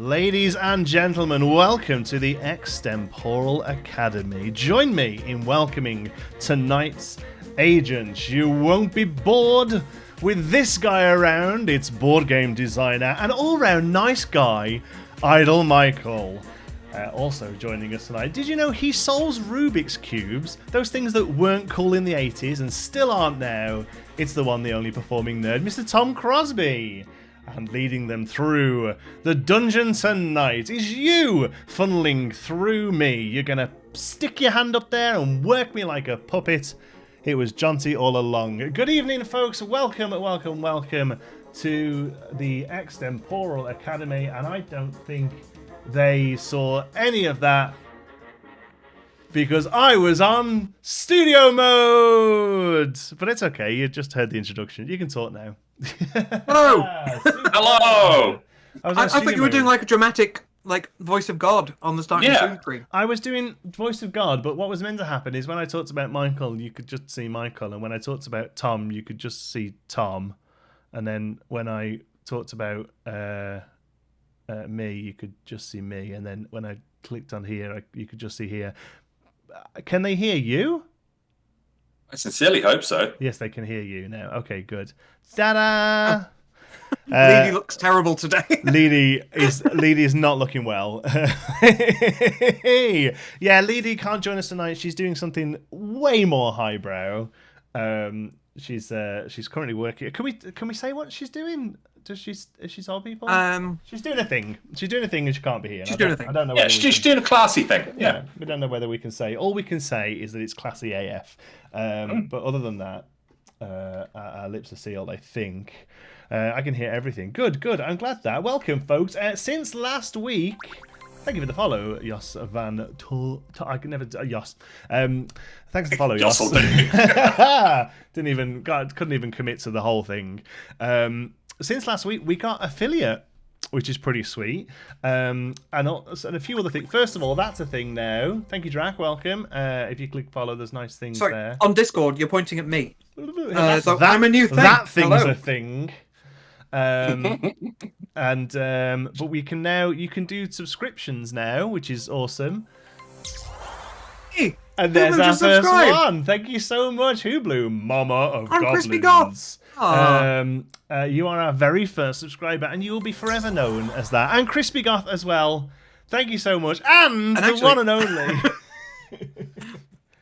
Ladies and gentlemen, welcome to the Extemporal Academy. Join me in welcoming tonight's agent. You won't be bored with this guy around. It's board game designer and all-round nice guy, Idle Michael. Also joining us tonight, did you know he solves Rubik's Cubes? Those things that weren't cool in the 80s and still aren't now. It's the one, the only performing nerd, Mr. Tom Crosby. And leading them through the dungeon tonight is you, funneling through me. You're going to stick your hand up there and work me like a puppet. It was Jonty all along. Good evening, folks. Welcome to the Extemporal Academy. And I don't think they saw any of that because I was on studio mode. But it's okay. You just heard the introduction. You can talk now. Hello. Hello. I thought you were doing like a dramatic, like voice of God on the starting Zoom screen. I was doing voice of God, but what was meant to happen is when I talked about Michael, you could just see Michael, and when I talked about Tom, you could just see Tom, and then when I talked about me, you could just see me, and then when I clicked on here, you could just see here. Can they hear you? I sincerely hope so. Yes, they can hear you now. Okay, good. Ta-da! Leedy looks terrible today. Leedy is not looking well. Yeah, Leedy can't join us tonight. She's doing something way more highbrow. She's currently working. Can we say what she's doing? Is she told people? She's doing a thing. She's doing a thing and she can't be here. She's doing a thing. I don't know. Yeah, she's doing a classy thing. Yeah, we don't know whether we can say. All we can say is that it's classy AF. But other than that, our lips are sealed, I think. I can hear everything. Good. I'm glad that. Welcome, folks. Since last week, thank you for the follow, Jos Van Tol. I can never Jos. Thanks for the follow, Jos. Couldn't even commit to the whole thing. Since last week, we got affiliate, which is pretty sweet, and a few other things. First of all, that's a thing now. Thank you, Drac. Welcome. If you click follow, there's nice things there. On Discord, you're pointing at me. I'm a new thing. That thing's a thing. But you can do subscriptions now, which is awesome. Hey, and there's our first one. Thank you so much, Hublu, Mama of Goblins. Crispy Goth. You are our very first subscriber, and you will be forever known as that. And Crispy Goth as well. Thank you so much. And the one and only.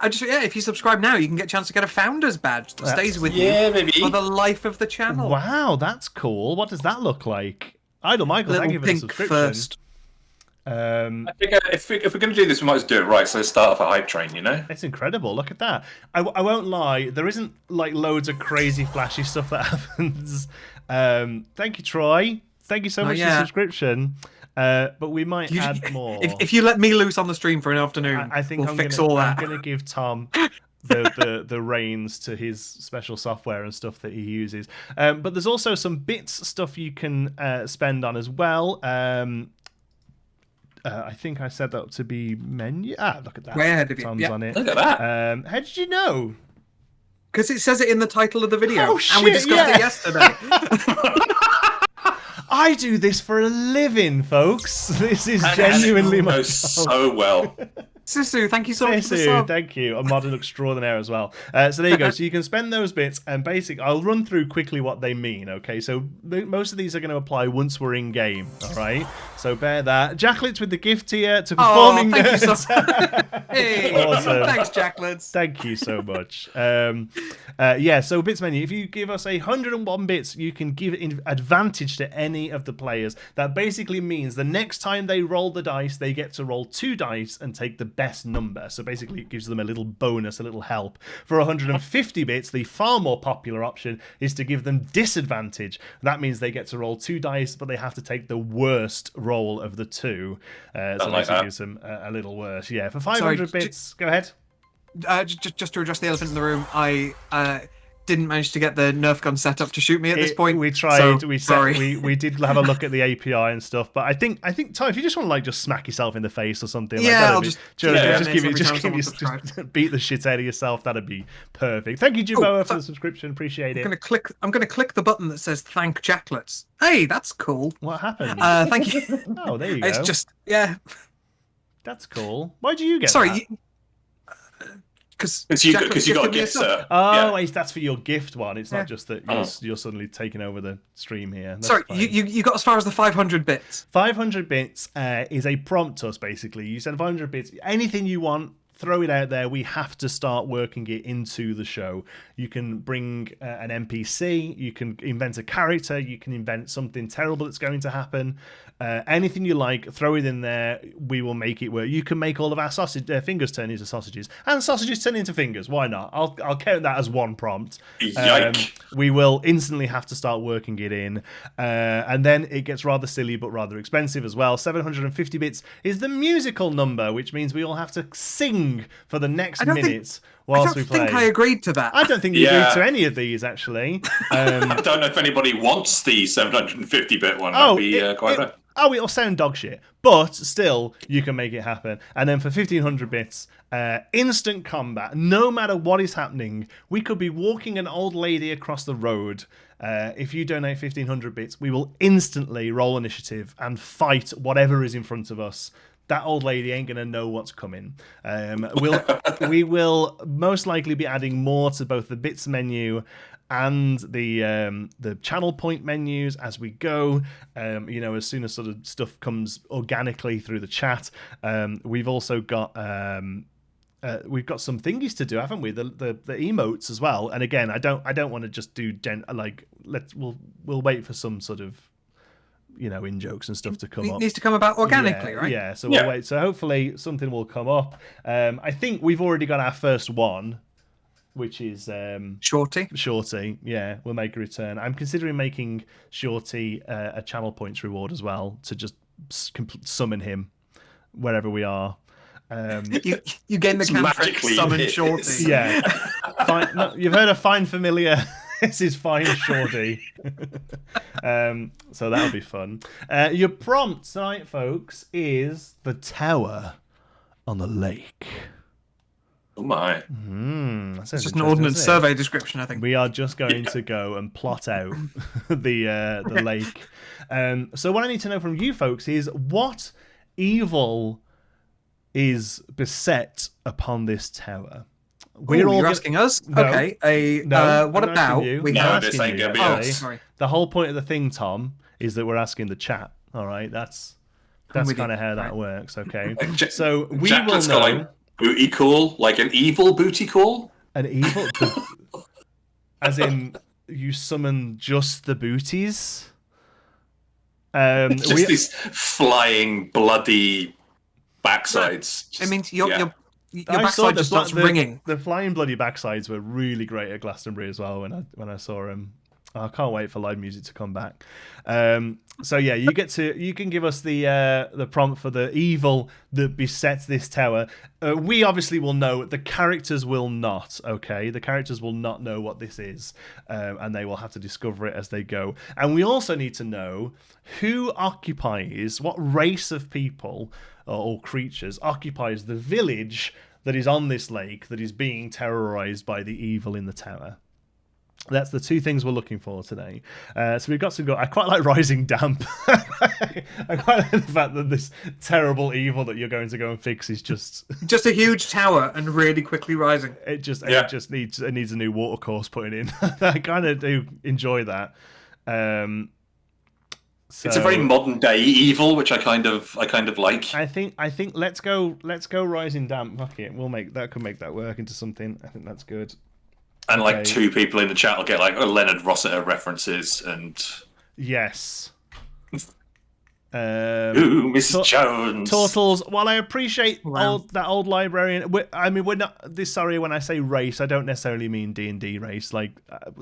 If you subscribe now, you can get a chance to get a founder's badge that stays with you for the life of the channel. Wow, that's cool. What does that look like? Idle Michael, thank you for the subscription. First. I think if we're going to do this, we might as well do it right. So start off a hype train, you know? It's incredible. Look at that. I won't lie. There isn't like loads of crazy flashy stuff that happens. Thank you, Troy. Thank you so much for the subscription. But we might add more. If you let me loose on the stream for an afternoon, I think we'll fix all that. I'm going to give Tom the reins to his special software and stuff that he uses. But there's also some bits stuff you can spend on as well. I think I set that up to be menu. Look at that. Way ahead of you. Tom's on it. Look at that. How did you know? Because it says it in the title of the video. Oh, shit, and we discussed it yesterday. I do this for a living, folks. This is genuinely my job. So well. Sisu, thank you so much for the sub. Thank you. A modern extraordinaire as well. So there you go. So you can spend those bits, and basically, I'll run through quickly what they mean, okay? So most of these are going to apply once we're in game, all right? So bear that. Jacklets with the gift tier to performing thank nerds. You so Hey, awesome. Thanks, Jacklets. Thank you so much. So bits menu. If you give us 101 bits, you can give advantage to any of the players. That basically means the next time they roll the dice, they get to roll 2 dice and take the best number. So basically, it gives them a little bonus, a little help. For 150 bits, the far more popular option is to give them disadvantage. That means they get to roll 2 dice, but they have to take the worst roll of the 2. So basically gives them a little worse. Yeah, for 500 bits, go ahead. Just to address the elephant in the room, I didn't manage to get the Nerf gun set up to shoot me at this point. We tried. So, we did have a look at the API and stuff, but I think Tom, if you just want to like just smack yourself in the face or something, I'll just beat the shit out of yourself. That'd be perfect. Thank you, Jimbo, for the subscription. Appreciate it. I'm gonna click the button that says "Thank Jacklets." Hey, that's cool. What happened? Thank you. Oh, there you go. It's just That's cool. Why do you get? Sorry. Because you got a gift, sir. Oh, that's for your gift one. It's not just that you're suddenly taking over the stream here. That's Sorry, fine. you got as far as the 500 bits. 500 bits is a prompt to us, basically. You send 500 bits. Anything you want, throw it out there. We have to start working it into the show. You can bring an NPC. You can invent a character. You can invent something terrible that's going to happen. Anything you like, throw it in there. We will make it work. You can make all of our fingers turn into sausages, and sausages turn into fingers. Why not? I'll count that as one prompt. We will instantly have to start working it in, and then it gets rather silly but rather expensive as well. 750 bits is the musical number, which means we all have to sing for the next minutes. I don't think I agreed to that. I don't think you agreed to any of these, actually. I don't know if anybody wants the 750-bit one. That'd be quite bad. Oh, it'll sound dog shit, but still, you can make it happen. And then for 1500 bits, instant combat. No matter what is happening, we could be walking an old lady across the road. If you donate 1500 bits, we will instantly roll initiative and fight whatever is in front of us. That old lady ain't gonna know what's coming. We will most likely be adding more to both the bits menu and the channel point menus as we go. As soon as sort of stuff comes organically through the chat. We've also got some thingies to do, haven't we? The emotes as well. And again, I don't want to just do we'll wait for some sort of in jokes and stuff to come up. It needs to come about organically, right? Yeah, so we'll wait. So hopefully something will come up. I think we've already got our first one, which is Shorty. Yeah, we'll make a return. I'm considering making Shorty a channel points reward as well, to just summon him wherever we are. You gain the cantrip summon Shorty. Yeah. You've heard of Find Familiar. This is Fine Shorty. So that'll be fun. Your prompt tonight, folks, is the tower on the lake. Oh my. It's just an ordnance survey description, I think. We are just going to go and plot out the lake. So what I need to know from you folks is, what evil is beset upon this tower? You're asking us? No. Okay. What about you? Sorry. The whole point of the thing, Tom, is that we're asking the chat. All right, that's kind of how that works. Okay. So we will know. Like booty call, like an evil booty call. An evil, as in you summon just the booties. Just these flying bloody backsides. It means your backside just starts ringing. The flying bloody backsides were really great at Glastonbury as well when I saw them. I can't wait for live music to come back. So yeah, you can give us the prompt for the evil that besets this tower. We obviously will know. The characters will not. Okay, the characters will not know what this is, and they will have to discover it as they go. And we also need to know who occupies, what race of people or creatures occupies the village that is on this lake that is being terrorized by the evil in the tower. That's the two things we're looking for today. So we've got some I quite like Rising Damp. I quite like the fact that this terrible evil that you're going to go and fix is just a huge tower and really quickly rising. It just needs a new water course putting in. I kind of do enjoy that. So, it's a very modern day evil, which I kind of like. I think let's go Rising Damp. Fuck it, could make that work into something. I think that's good. And like two people in the chat will get like Leonard Rossiter references and yes. Ooh, Miss Jones. Turtles. While I appreciate that old librarian, we're not this. Sorry, when I say race, I don't necessarily mean D&D race. Like,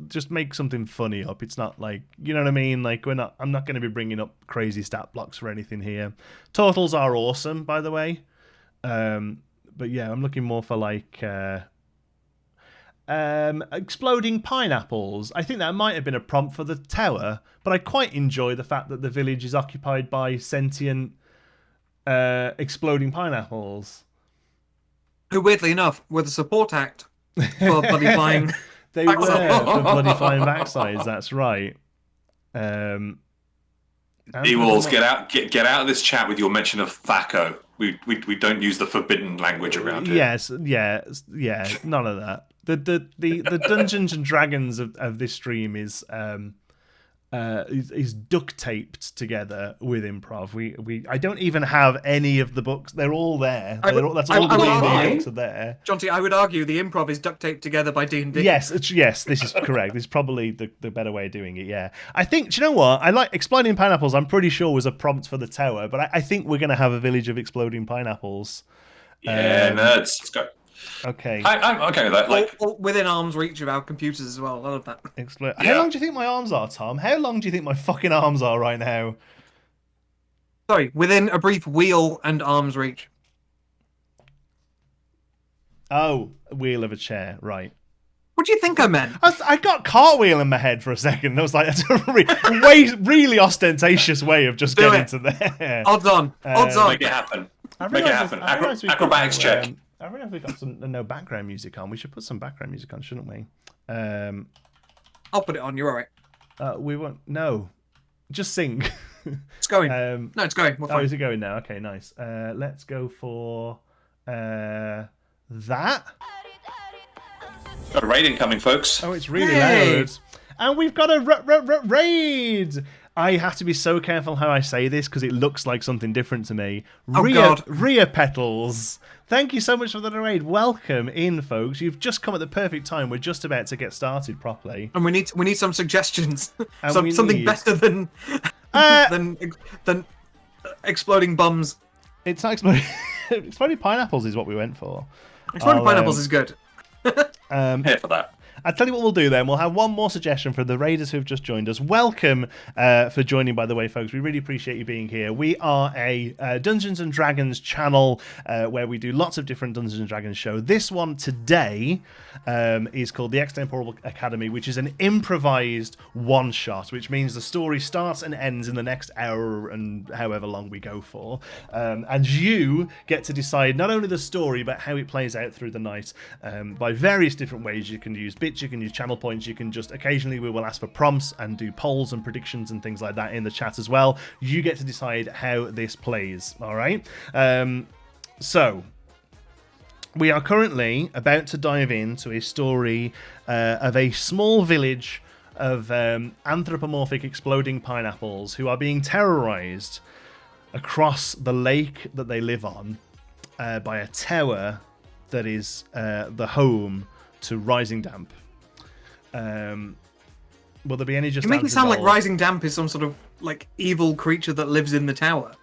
just make something funny up. It's not like, you know what I mean. Like, I'm not going to be bringing up crazy stat blocks for anything here. Turtles are awesome, by the way. But yeah, I'm looking more for like. exploding pineapples. I think that might have been a prompt for the tower, but I quite enjoy the fact that the village is occupied by sentient exploding pineapples. Who, weirdly enough, were the support act for bloody flying. They were for bloody flying backsides. That's right. E-Walls, get out of this chat with your mention of Thaco. We don't use the forbidden language around here. Yes, none of that. The Dungeons and Dragons of this stream is duct taped together with improv. I don't even have any of the books. They're all there. That's all the D&D books are there. Jonty, I would argue the improv is duct taped together by D&D. Yes, this is correct. This is probably the better way of doing it. Yeah, I think. Do you know what? I like exploding pineapples. I'm pretty sure was a prompt for the tower, but I think we're going to have a village of exploding pineapples. Yeah, let's go. Okay. I'm okay with that. Like within arm's reach of our computers as well. I love that. How long do you think my arms are, Tom? How long do you think my fucking arms are right now? Sorry, within a brief wheel and arm's reach. Oh, wheel of a chair, right. What do you think I meant? I got cartwheel in my head for a second. I was like, that's a really ostentatious way of just getting to there. Odds on. Make it happen. Acrobatics check. I realize we've got no background music on. We should put some background music on, shouldn't we? I'll put it on. You're all right. We won't. No, just sing. It's going. No, it's going. Oh, is it going now? Okay, nice. Let's go for that. Got a raid incoming, folks. Oh, it's really loud. And we've got a raid. I have to be so careful how I say this because it looks like something different to me. Rhea Petals. Thank you so much for the raid. Welcome in, folks. You've just come at the perfect time. We're just about to get started properly. And we need some suggestions. Something better than exploding bums. It's not exploding. Exploding pineapples is what we went for. Exploding pineapples is good. Here for that. I'll tell you what we'll do then. We'll have one more suggestion for the raiders who've just joined us. Welcome for joining, by the way, folks. We really appreciate you being here. We are a Dungeons and Dragons channel where we do lots of different Dungeons and Dragons shows. This one today is called the Extemporal Academy, which is an improvised one shot, which means the story starts and ends in the next hour and however long we go for. And you get to decide not only the story, but how it plays out through the night by various different ways. You can use bits, you can use channel points, you can just occasionally we will ask for prompts and do polls and predictions and things like that in the chat as well. You get to decide how this plays. All right. So we are currently about to dive into a story of a small village of anthropomorphic exploding pineapples who are being terrorized across the lake that they live on by a tower that is the home to Rising Damp. Will there be any just? You make it sound like Rising Damp is some sort of like evil creature that lives in the tower.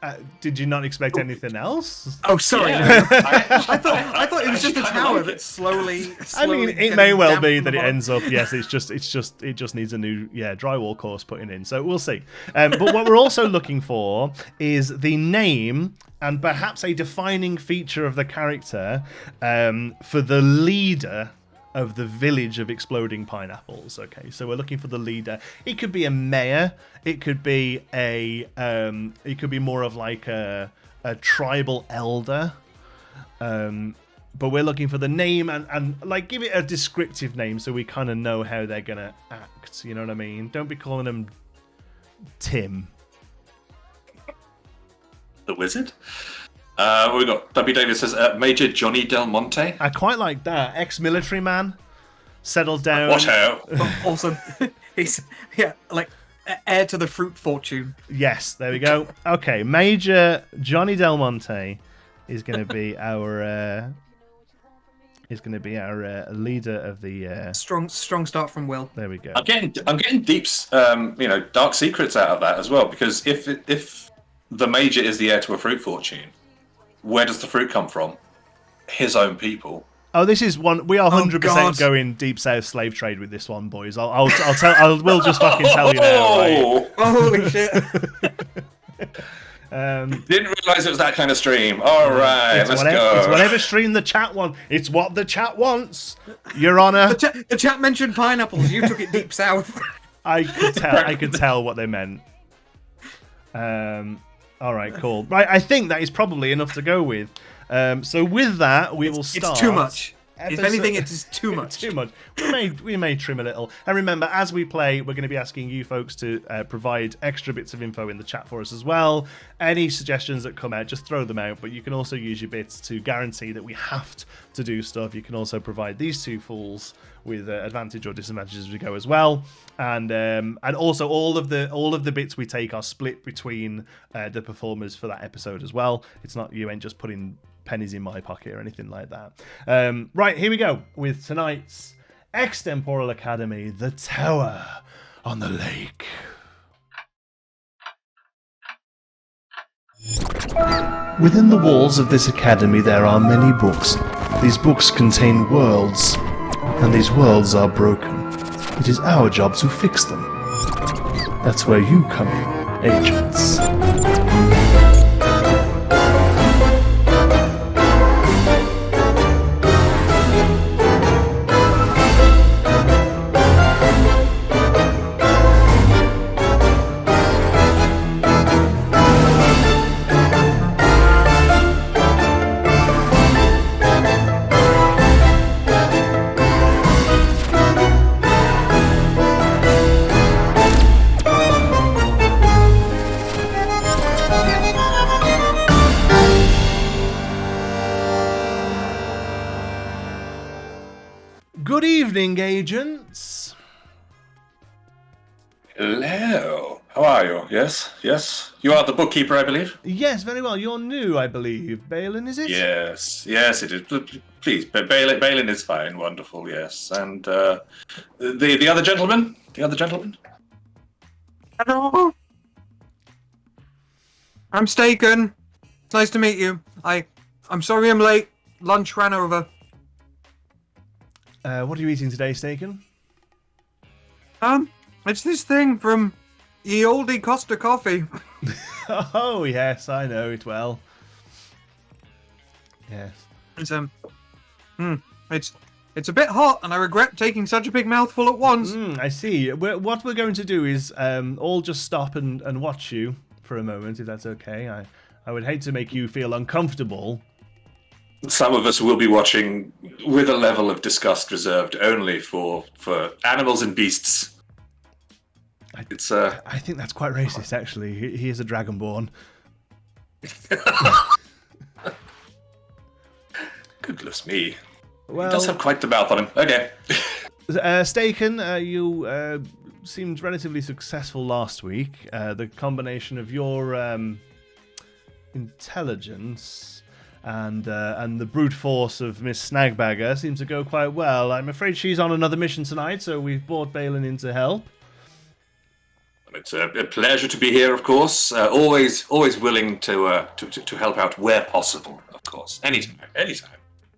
Did you not expect anything else? Oh, sorry. Yeah. No. I thought it was just a tower that slowly. I mean, it may well be that it ends up. Yes, it just needs a new drywall course putting in. So we'll see. But what we're also looking for is the name and perhaps a defining feature of the character for the leader of the village of exploding pineapples. Okay, so we're looking for the leader. It could be a mayor. It could be it could be more of like a tribal elder. But we're looking for the name and like give it a descriptive name so we kind of know how they're gonna act. You know what I mean? Don't be calling them Tim. The wizard. We've got W. Davis says Major Johnny Del Monte. I quite like that. Ex-military man, settled down. Watch out! Awesome. He's like heir to the fruit fortune. Yes, there we go. Okay, Major Johnny Del Monte is going to be our leader of the strong start from Will. There we go. I'm getting deep, dark secrets out of that as well, because if the major is the heir to a fruit fortune, where does the fruit come from? His own people. Oh, this is one. We are 100% going deep south slave trade with this one, boys. I'll tell. We'll just fucking tell you now. Right? Holy shit! Didn't realise it was that kind of stream. All right, let's go. It's whatever stream the chat wants. It's what the chat wants, Your Honour. The chat mentioned pineapples. You took it deep south. I could tell what they meant. All right, cool. Right, I think that is probably enough to go with. So with that, we will start. It's too much. If anything, it is too much. Too much. We may trim a little. And remember, as we play, we're going to be asking you folks to provide extra bits of info in the chat for us as well. Any suggestions that come out, just throw them out. But you can also use your bits to guarantee that we have to do stuff. You can also provide these two fools with advantage or disadvantage as we go as well. And also all of the bits we take are split between the performers for that episode as well. It's not, you ain't just putting pennies in my pocket or anything like that. Right, here we go with tonight's Extemporal Academy, The Tower on the Lake. Within the walls of this academy there are many books. These books contain worlds, and these worlds are broken. It is our job to fix them. That's where you come in, agents. Good evening, agents. Hello. How are you? Yes. You are the bookkeeper, I believe? Yes, very well. You're new, I believe. Balin, is it? Yes, it is. Please, Balin is fine. Wonderful, yes. And the other gentleman? Hello. I'm Staken. It's nice to meet you. I'm sorry I'm late. Lunch ran over. What are you eating today, Staken? It's this thing from Ye Olde Costa Coffee. Oh, yes, I know it well. Yes. It's a bit hot, and I regret taking such a big mouthful at once. I see. What we're going to do is all just stop and watch you for a moment, if that's okay. I would hate to make you feel uncomfortable. Some of us will be watching with a level of disgust reserved only for animals and beasts. I think that's quite racist, actually. He is a dragonborn. Goodness me. Well, he does have quite the mouth on him. Okay. Staken, you seemed relatively successful last week. The combination of your intelligence and the brute force of Miss Snagbagger seems to go quite well. I'm afraid she's on another mission tonight, so we've brought Balin in to help. It's a pleasure to be here, of course. Always willing to help out where possible, of course. Anytime.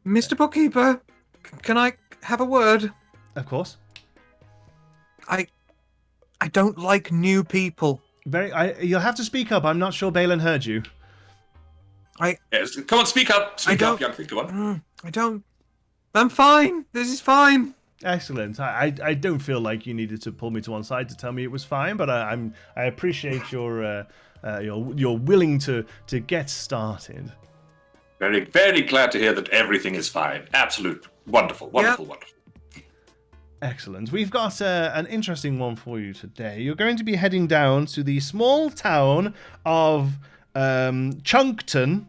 Mr. Bookkeeper, can I have a word? Of course. I don't like new people. You'll have to speak up. I'm not sure Balin heard you. Yes, come on, speak up. Speak up, young thing. Come on. I don't. I'm fine. This is fine. Excellent. I don't feel like you needed to pull me to one side to tell me it was fine, but I appreciate your willing to get started. Very, very glad to hear that everything is fine. Absolute wonderful. Excellent. We've got an interesting one for you today. You're going to be heading down to the small town of Chunkton.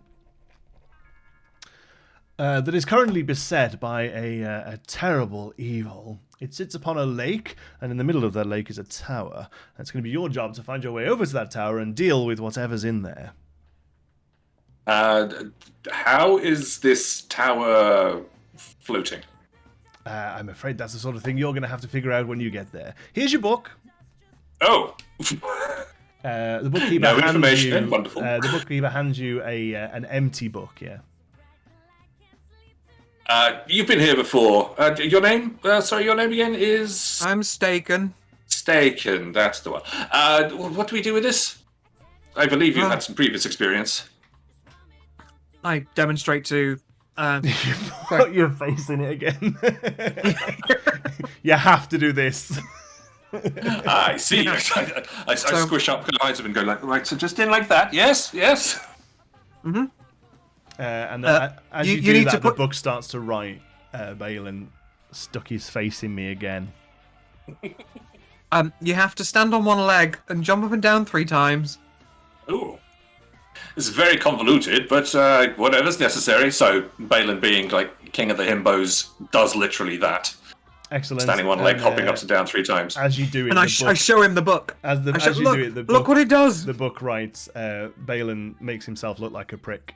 That is currently beset by a terrible evil. It sits upon a lake, and in the middle of that lake is a tower. And it's going to be your job to find your way over to that tower and deal with whatever's in there. How is this tower floating? I'm afraid that's the sort of thing you're going to have to figure out when you get there. Here's your book. Oh! The bookkeeper no information. Wonderful. The bookkeeper hands you an empty book, yeah. You've been here before. Your name? Your name again is... I'm Staken. Staken, that's the one. What do we do with this? I believe you had some previous experience. I demonstrate to... You put your face in it again. You have to do this. I see. I squish up the eyes and go like, right, so just in like that. Yes. Mm-hmm. As you do that, the book starts to write. Balin stuck his face in me again. You have to stand on one leg and jump up and down 3 times. Ooh. This is very convoluted, but whatever's necessary. So Balin, being like king of the himbos, does literally that. Excellent. Standing one leg, hopping up and down 3 times. As you do it, and I show him the book. Look what it does. The book writes, Balin makes himself look like a prick.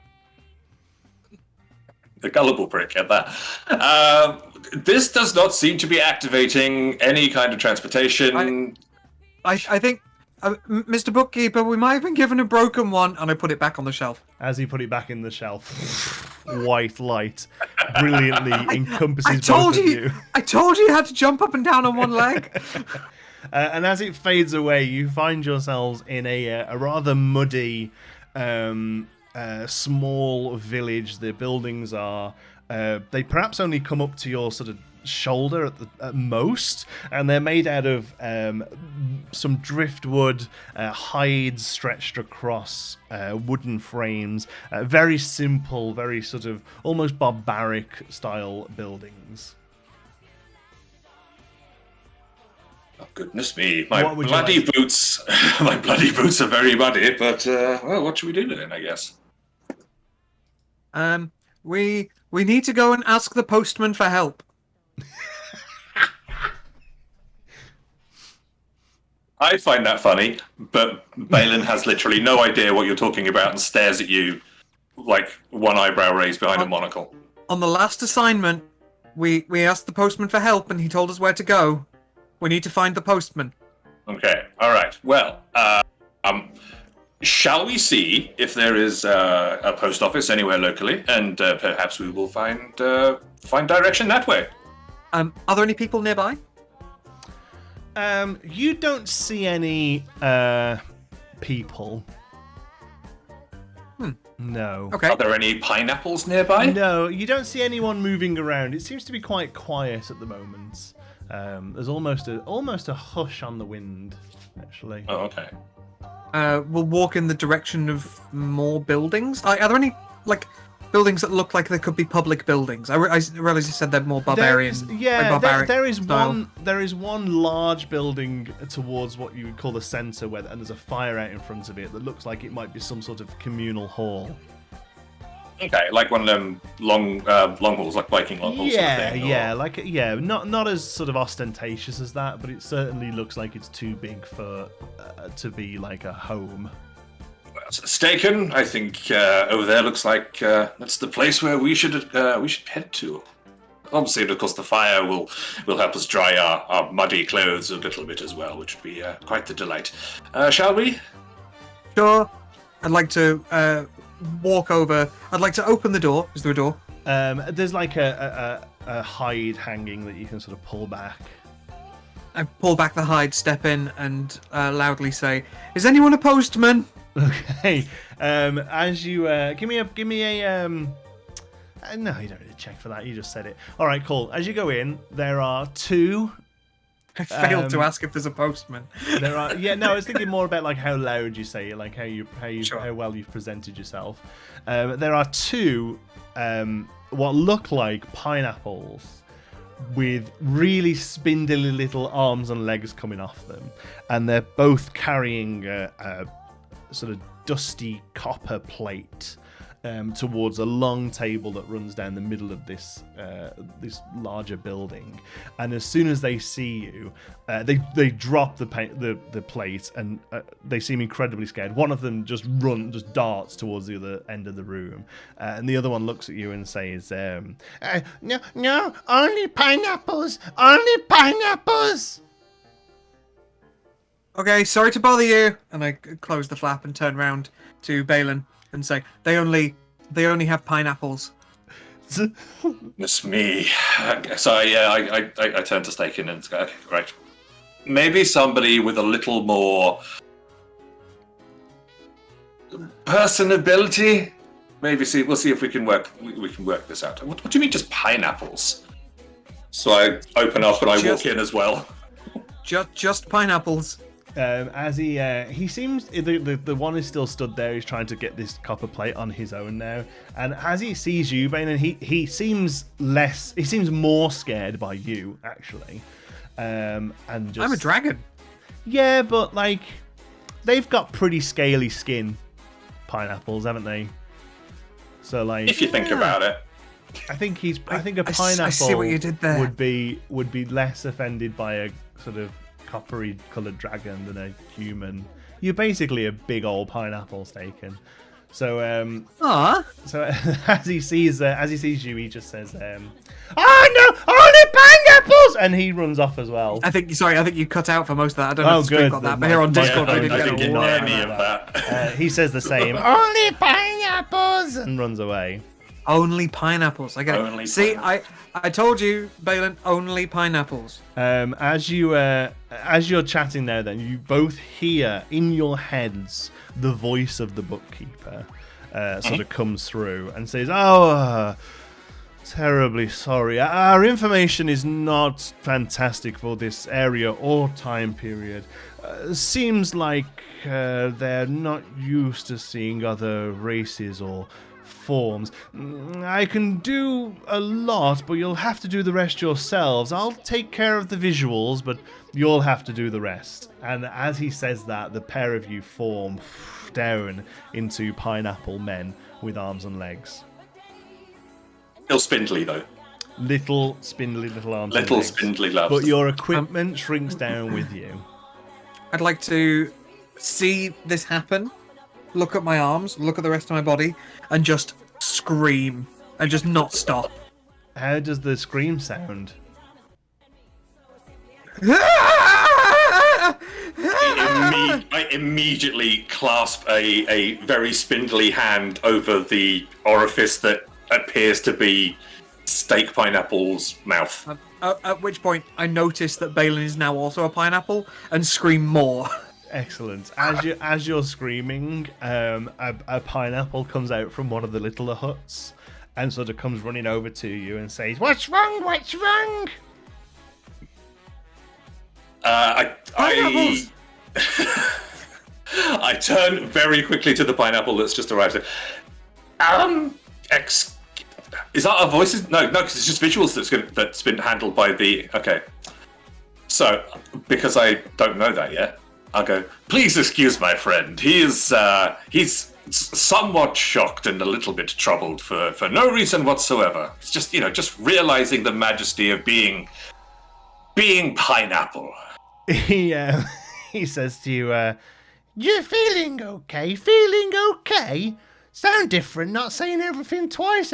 The gullible prick at that. This does not seem to be activating any kind of transportation. I think, Mr. Bookkeeper, we might have been given a broken one, and I put it back on the shelf. As he put it back in the shelf, white light brilliantly encompasses both of you. I told you had to jump up and down on one leg. And as it fades away, you find yourselves in a rather muddy, small village. The buildings are they perhaps only come up to your sort of shoulder at most, and they're made out of some driftwood, hides stretched across wooden frames, very simple, very sort of almost barbaric style buildings. Oh, goodness me, my bloody boots my bloody boots are very muddy, but well, what should we do with it, I guess? We need to go and ask the postman for help. I find that funny, but Balin has literally no idea what you're talking about and stares at you like one eyebrow raised behind a monocle. On the last assignment, we asked the postman for help and he told us where to go. We need to find the postman. Okay, alright. Well, shall we see if there is a post office anywhere locally, and perhaps we will find direction that way. Are there any people nearby? You don't see any people. No. Okay. Are there any pineapples nearby? No, you don't see anyone moving around. It seems to be quite quiet at the moment. There's almost a hush on the wind, actually. Oh, okay. We'll walk in the direction of more buildings. Are there any buildings that look like they could be public buildings? I realize you said they're more barbarian. There is style. There is one large building towards what you would call the centre, and there's a fire out in front of it that looks like it might be some sort of communal hall. Okay, like one of them long halls, like Viking long halls. Not as sort of ostentatious as that, but it certainly looks like it's too big for to be like a home. Mistaken. I think over there looks like that's the place where we should head to. Obviously, of course, the fire will help us dry our muddy clothes a little bit as well, which would be quite the delight. Shall we? Sure. I'd like to walk over. I'd like to open the door. Is there a door? There's like a hide hanging that you can sort of pull back. I pull back the hide, step in, and loudly say, "Is anyone a postman?" Okay. As you give me a no, you don't need to check for that. You just said it. All right, cool. As you go in, there are 2. I failed to ask if there's a postman. There are. Yeah, no, I was thinking more about like how loud you say it, like Sure. how well you've presented yourself. There are 2 what look like pineapples with really spindly little arms and legs coming off them, and they're both carrying a sort of dusty copper plate towards a long table that runs down the middle of this larger building. And as soon as they see you, they drop the plate, and they seem incredibly scared. One of them just darts towards the other end of the room, and the other one looks at you and says, "No, only pineapples, only pineapples." Okay, sorry to bother you. And I close the flap and turn round to Balin and say, they only have pineapples. It's me. So I turn to Staken and go, okay, right. Maybe somebody with a little more personability. Maybe we'll see if we can work this out. What do you mean, just pineapples? So I open up and I walk in as well. Just pineapples. As he seems the one is still stood there. He's trying to get this copper plate on his own now, and as he sees you, Bane, and he seems more scared by you actually, and just I'm a dragon. Yeah, but like they've got pretty scaly skin, pineapples, haven't they? So like, if you think about it, I think a pineapple I see what you did there. would be less offended by a sort of coppery coloured dragon than a human. You're basically a big old pineapple, Staken. So so as he sees you, he just says, "Oh no, only pineapples!" and he runs off as well. I think you cut out for most of that. I don't know if the stream got that, but here on Discord I we didn't didn't get get a word any of of that. that. He says the same, "Only pineapples!" and runs away. Only pineapples. I get it. Only See, pineapples. I told you, Balin. Only pineapples. As you're chatting there, then you both hear in your heads the voice of the bookkeeper sort of comes through and says, "Oh, terribly sorry. Our information is not fantastic for this area or time period. Seems like they're not used to seeing other races or forms. I can do a lot, but you'll have to do the rest yourselves. I'll take care of the visuals, but you'll have to do the rest." And as he says that, the pair of you form down into pineapple men with arms and legs. Still spindly though. Little spindly little arms and Little legs. spindly loves. But your equipment shrinks down with you. I'd like to see this happen. Look at my arms, look at the rest of my body, and just scream and just not stop. How does the scream sound? I immediately clasp a very spindly hand over the orifice that appears to be Steak Pineapple's mouth. At which point, I notice that Balin is now also a pineapple and scream more. Excellent. As you're screaming, a pineapple comes out from one of the littler huts and sort of comes running over to you and says, "What's wrong? What's wrong?" Pineapples! I turn very quickly to the pineapple that's just arrived. Is that our voices? No, because it's just visuals that's been handled by the. Okay. So, because I don't know that yet, I'll go, "Please excuse my friend. He's somewhat shocked and a little bit troubled for no reason whatsoever. It's just, just realizing the majesty of being pineapple." He says to you, "You feeling okay? Feeling okay? Sound different, not saying everything twice.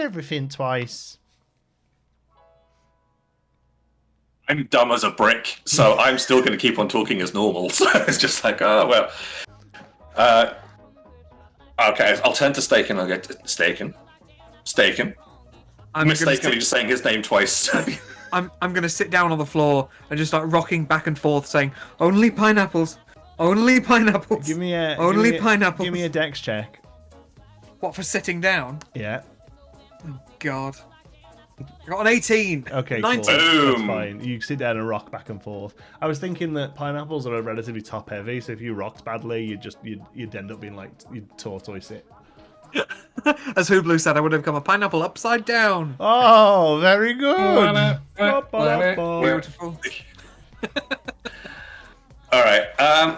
I'm dumb as a brick, so I'm still going to keep on talking as normal. So it's just like, oh, well. Okay, I'll turn to Staken and I'll get Staken. I'm mistakenly just saying his name twice. I'm gonna sit down on the floor and just start rocking back and forth, saying, "Only pineapples, only pineapples." Give me a pineapples. Give me a dex check. What, for sitting down? Yeah. Oh God. I got an 18. Okay, 19. cool. That's Boom. fine. You sit down and rock back and forth. I was thinking that pineapples are relatively top heavy, so if you rocked badly, you'd end up being like you'd tortoise it. As Hooblu said, I would have become a pineapple upside down. Oh, very good. Beautiful. All right.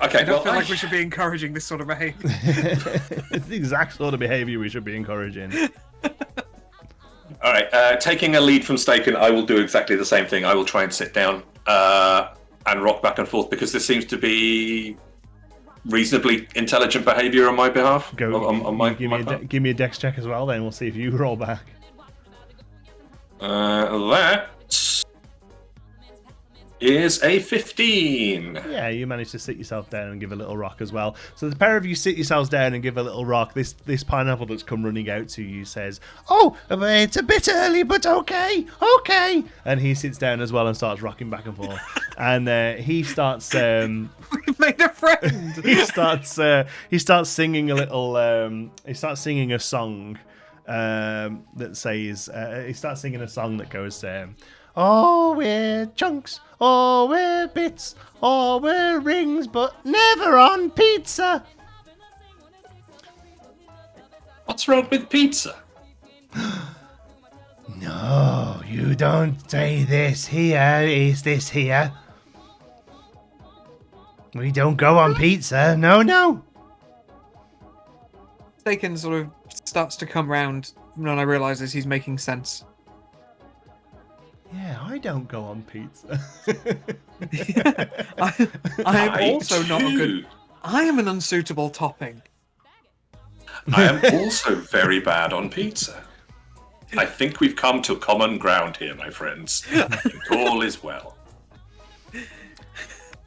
Okay. I don't feel like we should be encouraging this sort of behavior. It's the exact sort of behavior we should be encouraging. All right. Taking a lead from Staken, I will do exactly the same thing. I will try and sit down and rock back and forth because this seems to be reasonably intelligent behavior on my behalf. Give me a dex check as well, then we'll see if you roll back. That is a 15. Yeah, you managed to sit yourself down and give a little rock as well. So the pair of you sit yourselves down and give a little rock. This pineapple that's come running out to you says, "Oh, it's a bit early, but okay." And he sits down as well and starts rocking back and forth. And he starts... We've made a friend. he starts singing a little. He starts singing a song that says. He starts singing a song that goes. Oh, we're chunks. Oh, we're bits. Oh, we're rings, but never on pizza. What's wrong with pizza? No, you don't say this here. Is this here? We don't go on pizza. No. Staken sort of starts to come round when I realises he's making sense. Yeah, I don't go on pizza. I am also not a good. I am an unsuitable topping. I am also very bad on pizza. I think we've come to common ground here, my friends. All is well.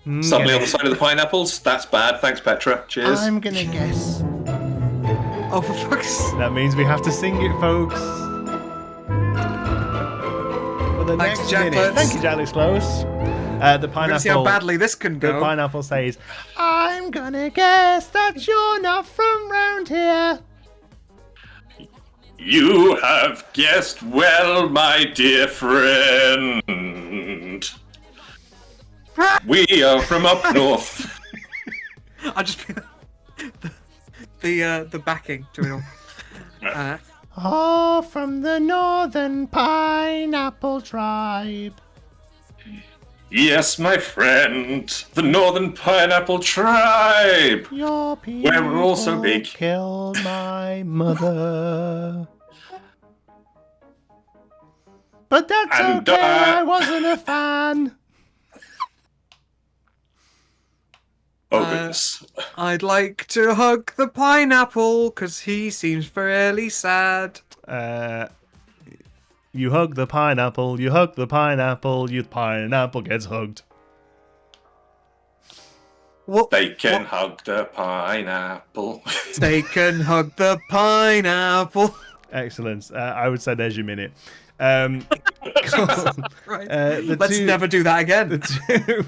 Suddenly on the side of the pineapples? That's bad. Thanks, Petra. Cheers. I'm gonna guess. Oh, for fuck's sake. That means we have to sing it, folks. For the Thanks, next Jack minute. Letts. Thank you, Jack Close. The We're gonna pineapple. see how badly this can The go. pineapple says, "I'm gonna guess that you're not from round here." You have guessed well, my dear friend. We are from up north. I just the backing to it all. Oh, from the northern pineapple tribe. Yes, my friend, the Northern Pineapple Tribe. Your people Where we're all so big. killed my mother. But that's And, okay, I wasn't a fan. Oh, goodness. I'd like to hug the pineapple because he seems fairly sad. You hug the pineapple, you hug the pineapple, you pineapple gets hugged. What? They can hug the pineapple. They can hug the pineapple. Excellent. I would say there's your minute. Cool. Right. Let's Never do that again.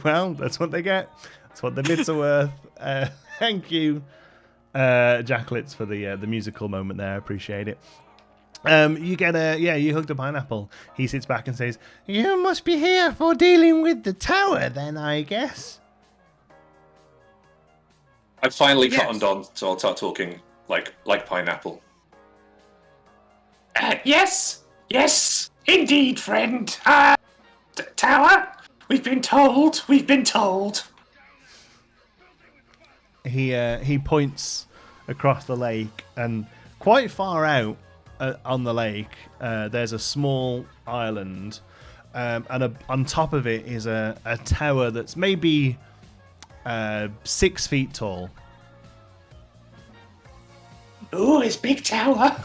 Well, that's what they get. That's what the bits are worth. Thank you, Jacklitz, for the musical moment there. I appreciate it. You get you hugged a pineapple. He sits back and says, "You must be here for dealing with the tower, then, I guess." I've finally Yes. cottoned on, so I'll start talking like pineapple. Yes, indeed, friend. Tower, we've been told. He points across the lake, and quite far out on the lake, there's a small island, and on top of it is a tower that's maybe 6 feet tall. Ooh, it's big tower.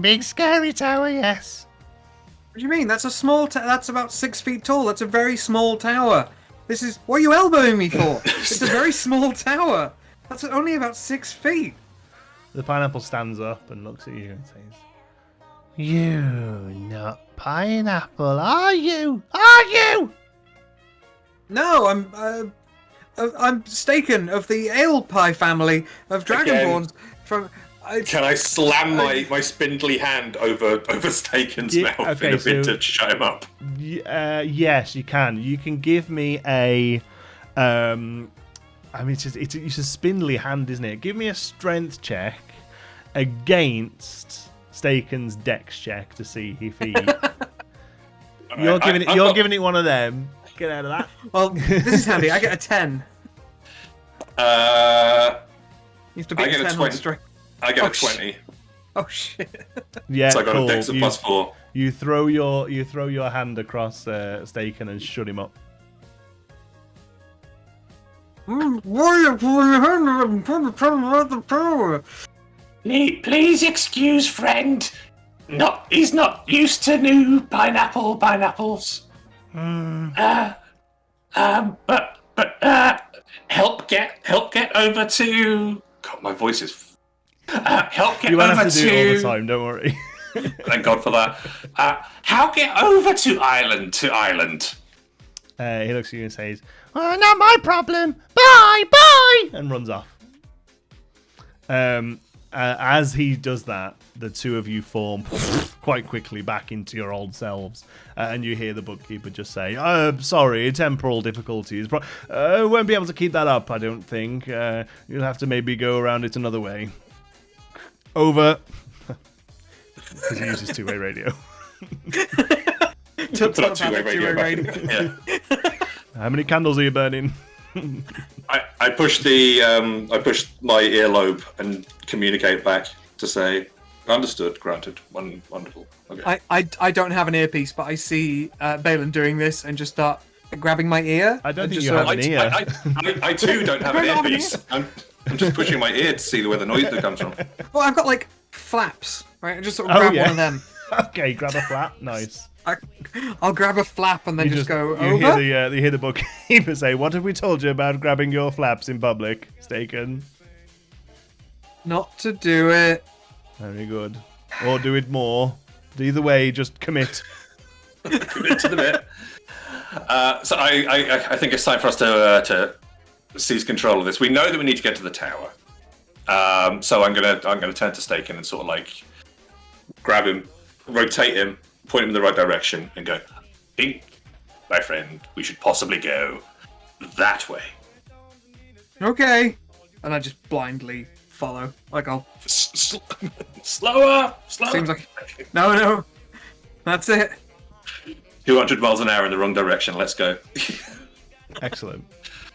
Big scary tower, yes. What do you mean? That's a small. That's about 6 feet tall. That's a very small tower. This is. What are you elbowing me for? It's a very small tower. That's only about 6 feet. The pineapple stands up and looks at you and says, "You not pineapple, are you? Are you?" No, I'm Staken of the Ale Pie family of Dragonborns. From. Can I slam my spindly hand over Staken's Yeah, mouth okay, in a bit so- to shut him up? Yes, you can. You can give me a. I mean, it's a spindly hand, isn't it? Give me a strength check against Staken's dex check to see if he. You're giving it one of them. Get out of that. Well, this is handy. I get a 10. You have to beat I get a 10 on 20. strength. I get Oh, a 20. Oh shit. Yeah, So I got cool. a dex of +4. You throw your hand across Staken and shut him up. Please excuse friend. He's not used to new pineapples. Help get over to. God, my voice is. Help get You won't over have to do it all the time. Don't worry. Thank God for that. How get over to island? He looks at you and says, Not my problem. Bye, bye, and runs off. As he does that, the two of you form quite quickly back into your old selves, and you hear the bookkeeper just say, sorry, temporal difficulties. Won't be able to keep that up, I don't think. You'll have to maybe go around it another way. Over. Because he uses two-way radio. Put up two-way radio. Yeah. How many candles are you burning? I push I push my earlobe and communicate back to say, understood, granted, wonderful. Okay. I don't have an earpiece, but I see Balin doing this and just start grabbing my ear. I don't think you have an ear. I too don't have an earpiece. I'm just pushing my ear to see where the noise comes from. Well, I've got like flaps, right? I just sort of grab one of them. Okay, grab a flap. Nice. I'll grab a flap and then just go you over. You hear the bookkeeper say, "What have we told you about grabbing your flaps in public, Staken?" Not to do it. Very good. Or do it more. Either way, just commit. Commit to the bit. So I think it's time for us to seize control of this. We know that we need to get to the tower. So I'm gonna turn to Staken and sort of like grab him, rotate him, point him in the right direction, and go, think, my friend, we should possibly go that way. Okay. And I just blindly follow. Like I'll... Slower! Seems like... No. That's it. 200 miles an hour in the wrong direction. Let's go. Excellent.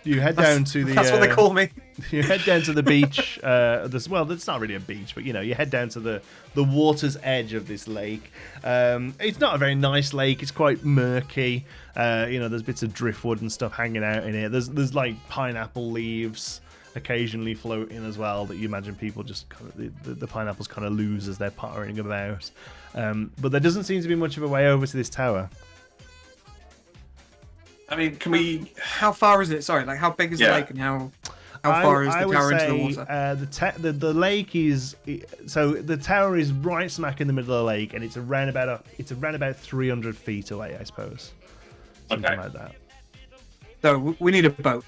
You head down to the... That's what they call me. You head down to the beach. Well, it's not really a beach, but, you head down to the water's edge of this lake. It's not a very nice lake. It's quite murky. There's bits of driftwood and stuff hanging out in it. There's like pineapple leaves occasionally floating as well that you imagine people just kind of, the pineapples kind of lose as they're pottering about. But there doesn't seem to be much of a way over to this tower. I mean, can we... How far is it? Sorry, like how big is the lake and how far is the tower into the water? The lake is... So the tower is right smack in the middle of the lake, and it's around about 300 feet away, I suppose. Something like that. So we need a boat.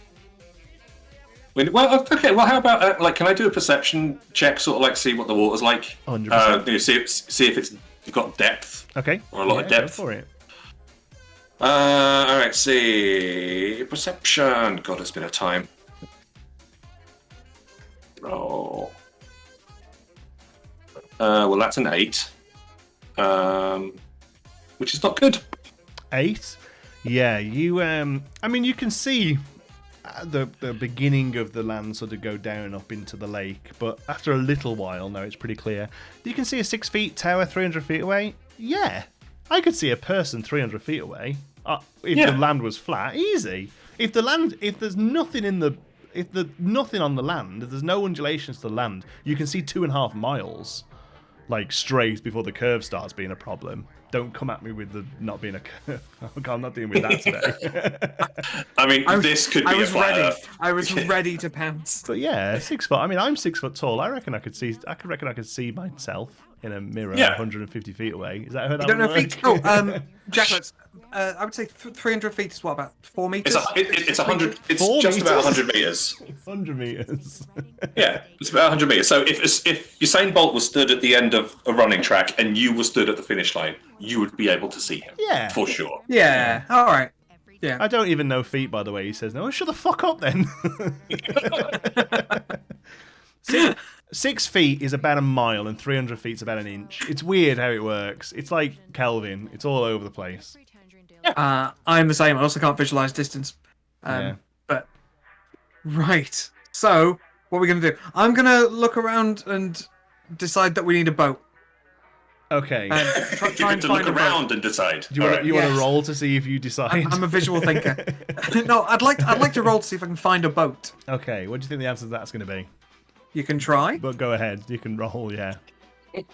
Well, okay. Well, how about can I do a perception check, sort of like see what the water's like? 100%. See if it's got depth. Okay. Or a lot of depth. Go for it. All right. See perception. God, it's been a time. Oh. Well, that's an 8. Which is not good. 8. Yeah. You. I mean, you can see the beginning of the land sort of go down up into the lake, but after a little while, now it's pretty clear. You can see a 6 feet tower 300 feet away. Yeah, I could see a person 300 feet away. If the land was flat, easy. If there's nothing on the land, if there's no undulations to the land, you can see 2.5 miles, like straight before the curve starts being a problem. Don't come at me with the not being a curve. I'm not dealing with that today. I mean, this could be a flat Earth. I was ready to pounce. But yeah, 6 foot. I mean, I'm 6 foot tall. I reckon I could see myself in a mirror 150 feet away. Is that how that don't know work? feet. Oh, Jack, I would say 300 feet is what, about 4 meters? It's 100. It's 4 just meters? about 100 meters. 100 meters. Yeah, it's about 100 meters. So if Usain Bolt was stood at the end of a running track and you were stood at the finish line, you would be able to see him. Yeah, for sure. Yeah. All right. Yeah. I don't even know feet, by the way. He says, "No, shut the fuck up, then." 6 feet is about a mile, and 300 feet is about an inch. It's weird how it works. It's like Kelvin. It's all over the place. I'm the same. I also can't visualize distance. But right. So what are we gonna do? I'm gonna look around and decide that we need a boat. Okay. Try and look around and decide. Do you want to roll to see if you decide? I'm a visual thinker. No, I'd like to roll to see if I can find a boat. Okay. What do you think the answer to that's going to be? You can try. But go ahead. You can roll. Yeah.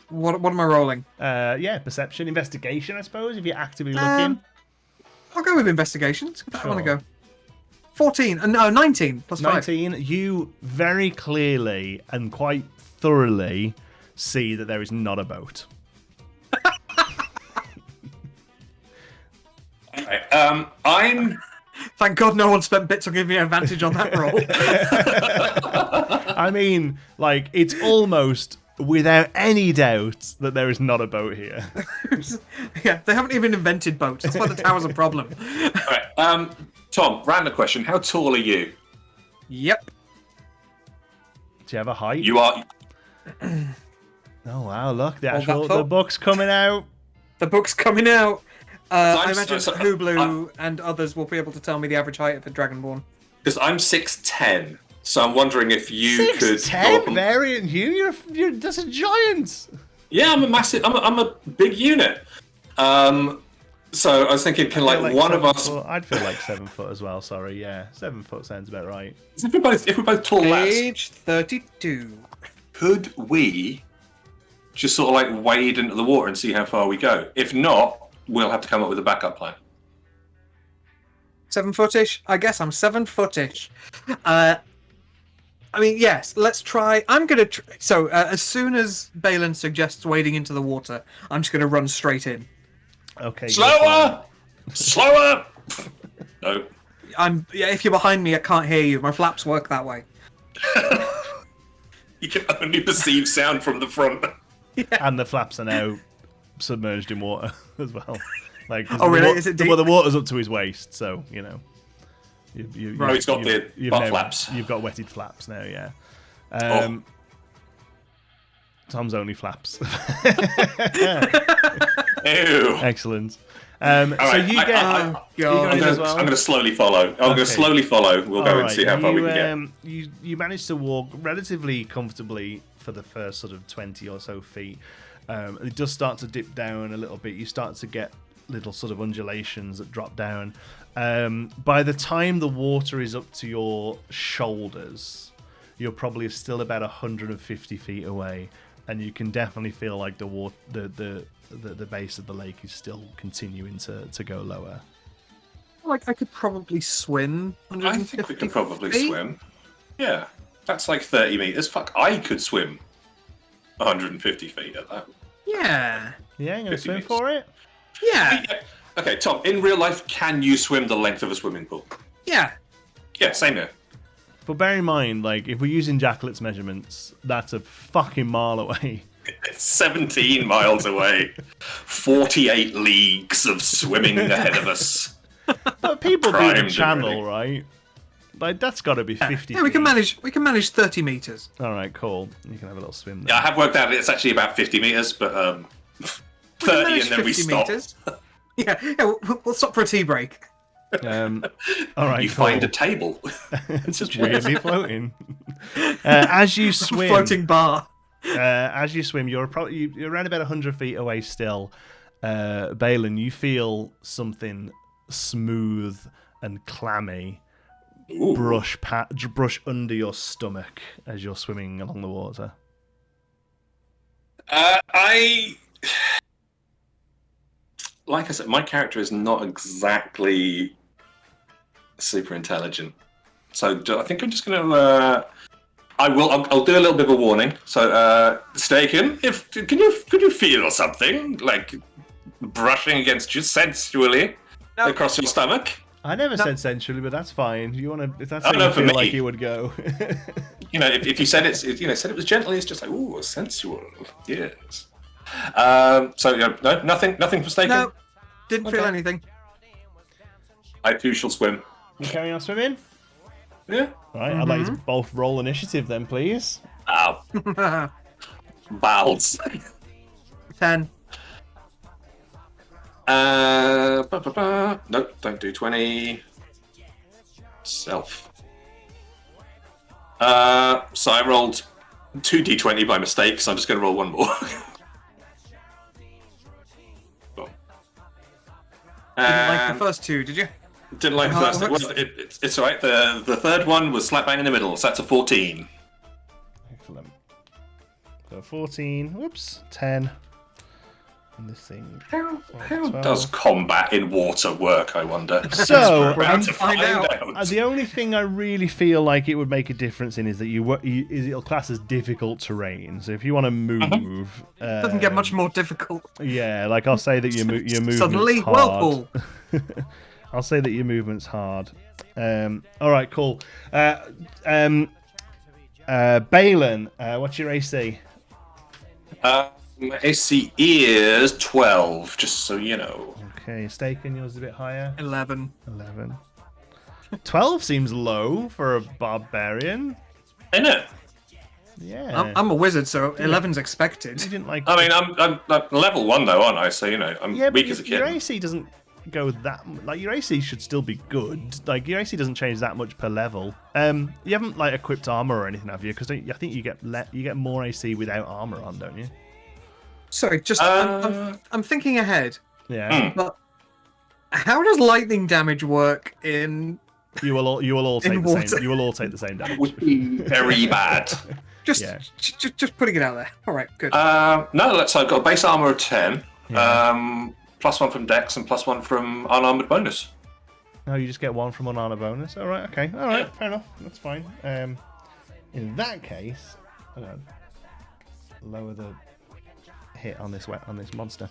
What am I rolling? Perception, investigation, I suppose. If you're actively looking. I'll go with investigation. I want to go. 14. No, 19 plus 19. 5. You very clearly and quite thoroughly see that there is not a boat. I'm Thank God no one spent bits on giving me an advantage on that roll. I mean, like, it's almost without any doubt that there is not a boat here. Yeah, they haven't even invented boats. That's why the tower's a problem. All right. Tom, random question. How tall are you? Yep. Do you have a height? You are. Oh, wow, look, that the thought. book's coming out. The book's coming out. I imagine so- Hublu and others will be able to tell me the average height of a Dragonborn. Because I'm 6'10", so I'm wondering if you could. 6'10", variant you're that's a giant. Yeah, I'm a massive. I'm a big unit. So I was thinking, can like one of us? I'd feel like 7 foot as well. Sorry, yeah, 7 foot sounds about right. If we're both tall lads, Age 32. could we just sort of like wade into the water and see how far we go? If not, we'll have to come up with a backup plan. 7 footish? I guess I'm 7 footish. I mean, yes, let's try. I'm going to... So, as soon as Balin suggests wading into the water, I'm just going to run straight in. Okay. Slower! Slower! No. Yeah, if you're behind me, I can't hear you. My flaps work that way. You can only perceive sound from the front. And the flaps are now submerged in water as well. Like, Oh, really? Is it deep? Well, the water's up to his waist, so you know. Right, he's got the butt flaps. You've got wetted flaps now, yeah. Oh. Tom's only flaps. Ew. Excellent. So right, you get. I'm going to slowly follow. I'm going to Okay. slowly follow. We'll go and see how far we can get. You managed to walk relatively comfortably for the first sort of 20 or so feet. It does start to dip down a little bit. You start to get little sort of undulations that drop down. By the time the water is up to your shoulders, you're probably still about 150 feet away, and you can definitely feel like the base of the lake is still continuing to go lower. Like, I could probably swim. I think we could probably feet? swim. Yeah, that's like 30 meters. Fuck, I could swim 150 feet at that. Yeah. Yeah, I'm going to 50 swim meters. for it. Yeah. Okay, Tom, in real life, can you swim the length of a swimming pool? Yeah. Yeah, same here. But bear in mind, like, if we're using Jacklet's measurements, that's a fucking mile away. It's 17 miles away. 48 leagues of swimming ahead of us. But people do Primed the channel, already. right? Like, that's got to be 50 Yeah, we can feet. manage 30 meters. All right, cool. You can have a little swim there. Yeah, I have worked out it's actually about 50 meters, but 30 and then we stop. Meters. Yeah, we'll stop for a tea break. All right, You cool. find a table. It's just weirdly floating. As you swim, Floating bar. as you swim, you're around about 100 feet away still. Balin, you feel something smooth and clammy Ooh. brush under your stomach as you're swimming along the water. Like I said, my character is not exactly super intelligent, so I think I'm just going to. I'll do a little bit of a warning. So, Staken, could you feel something like brushing against you sensually across your stomach? I never said sensually, but that's fine. You want to? If that's Oh, how no, you for feel me. like you would go. You know, if you said said it was gently, it's just like, ooh, sensual. Yes. So no, nothing for Staken. No, didn't feel Okay. anything. I too shall swim. You carry on swimming. Yeah. All right, I'd like you to both roll initiative then, please. Ow. Bowels. 10. Nope, don't do 20. Self. So I rolled 2d20 by mistake, so I'm just going to roll one more. Boom. Didn't like the first two, did you? Didn't like the Oh, first one. whoops. It's alright. The third one was slap bang in the middle, so that's a 14. Excellent. So 14. Whoops. 10. And this thing. How 12. does combat in water work, I wonder? So, We're about I'm- to find out. The only thing I really feel like it would make a difference in is that it'll class as difficult terrain. So if you want to move, Doesn't get much more difficult. Yeah, like I'll say that your movement Suddenly, hard. whirlpool. I'll say that your movement's hard. All right, cool. Balin, what's your AC? My AC is 12, just so you know. Okay, Staken, yours is a bit higher. 11. 12 seems low for a barbarian. Isn't it? Yeah. I'm a wizard, so 11's expected. You didn't like. I mean, I'm level 1 though, aren't I? So I'm weak as a kid. Your AC doesn't go that like your AC should still be good. Like your AC doesn't change that much per level. You haven't like equipped armor or anything, have you? Because I think you get more AC without armor on, don't you? Sorry, just I'm thinking ahead. Yeah. But how does lightning damage work in? You will all take the water. same. You will all take the same damage. Would be very bad. Just putting it out there. All right, good. No, so I've got a base armor of 10. Yeah. +1 from Dex and +1 from unarmored bonus. No, you just get 1 from an honor bonus. All right, okay, all right, fair enough. That's fine. In that case, hold on. Lower the hit on this monster.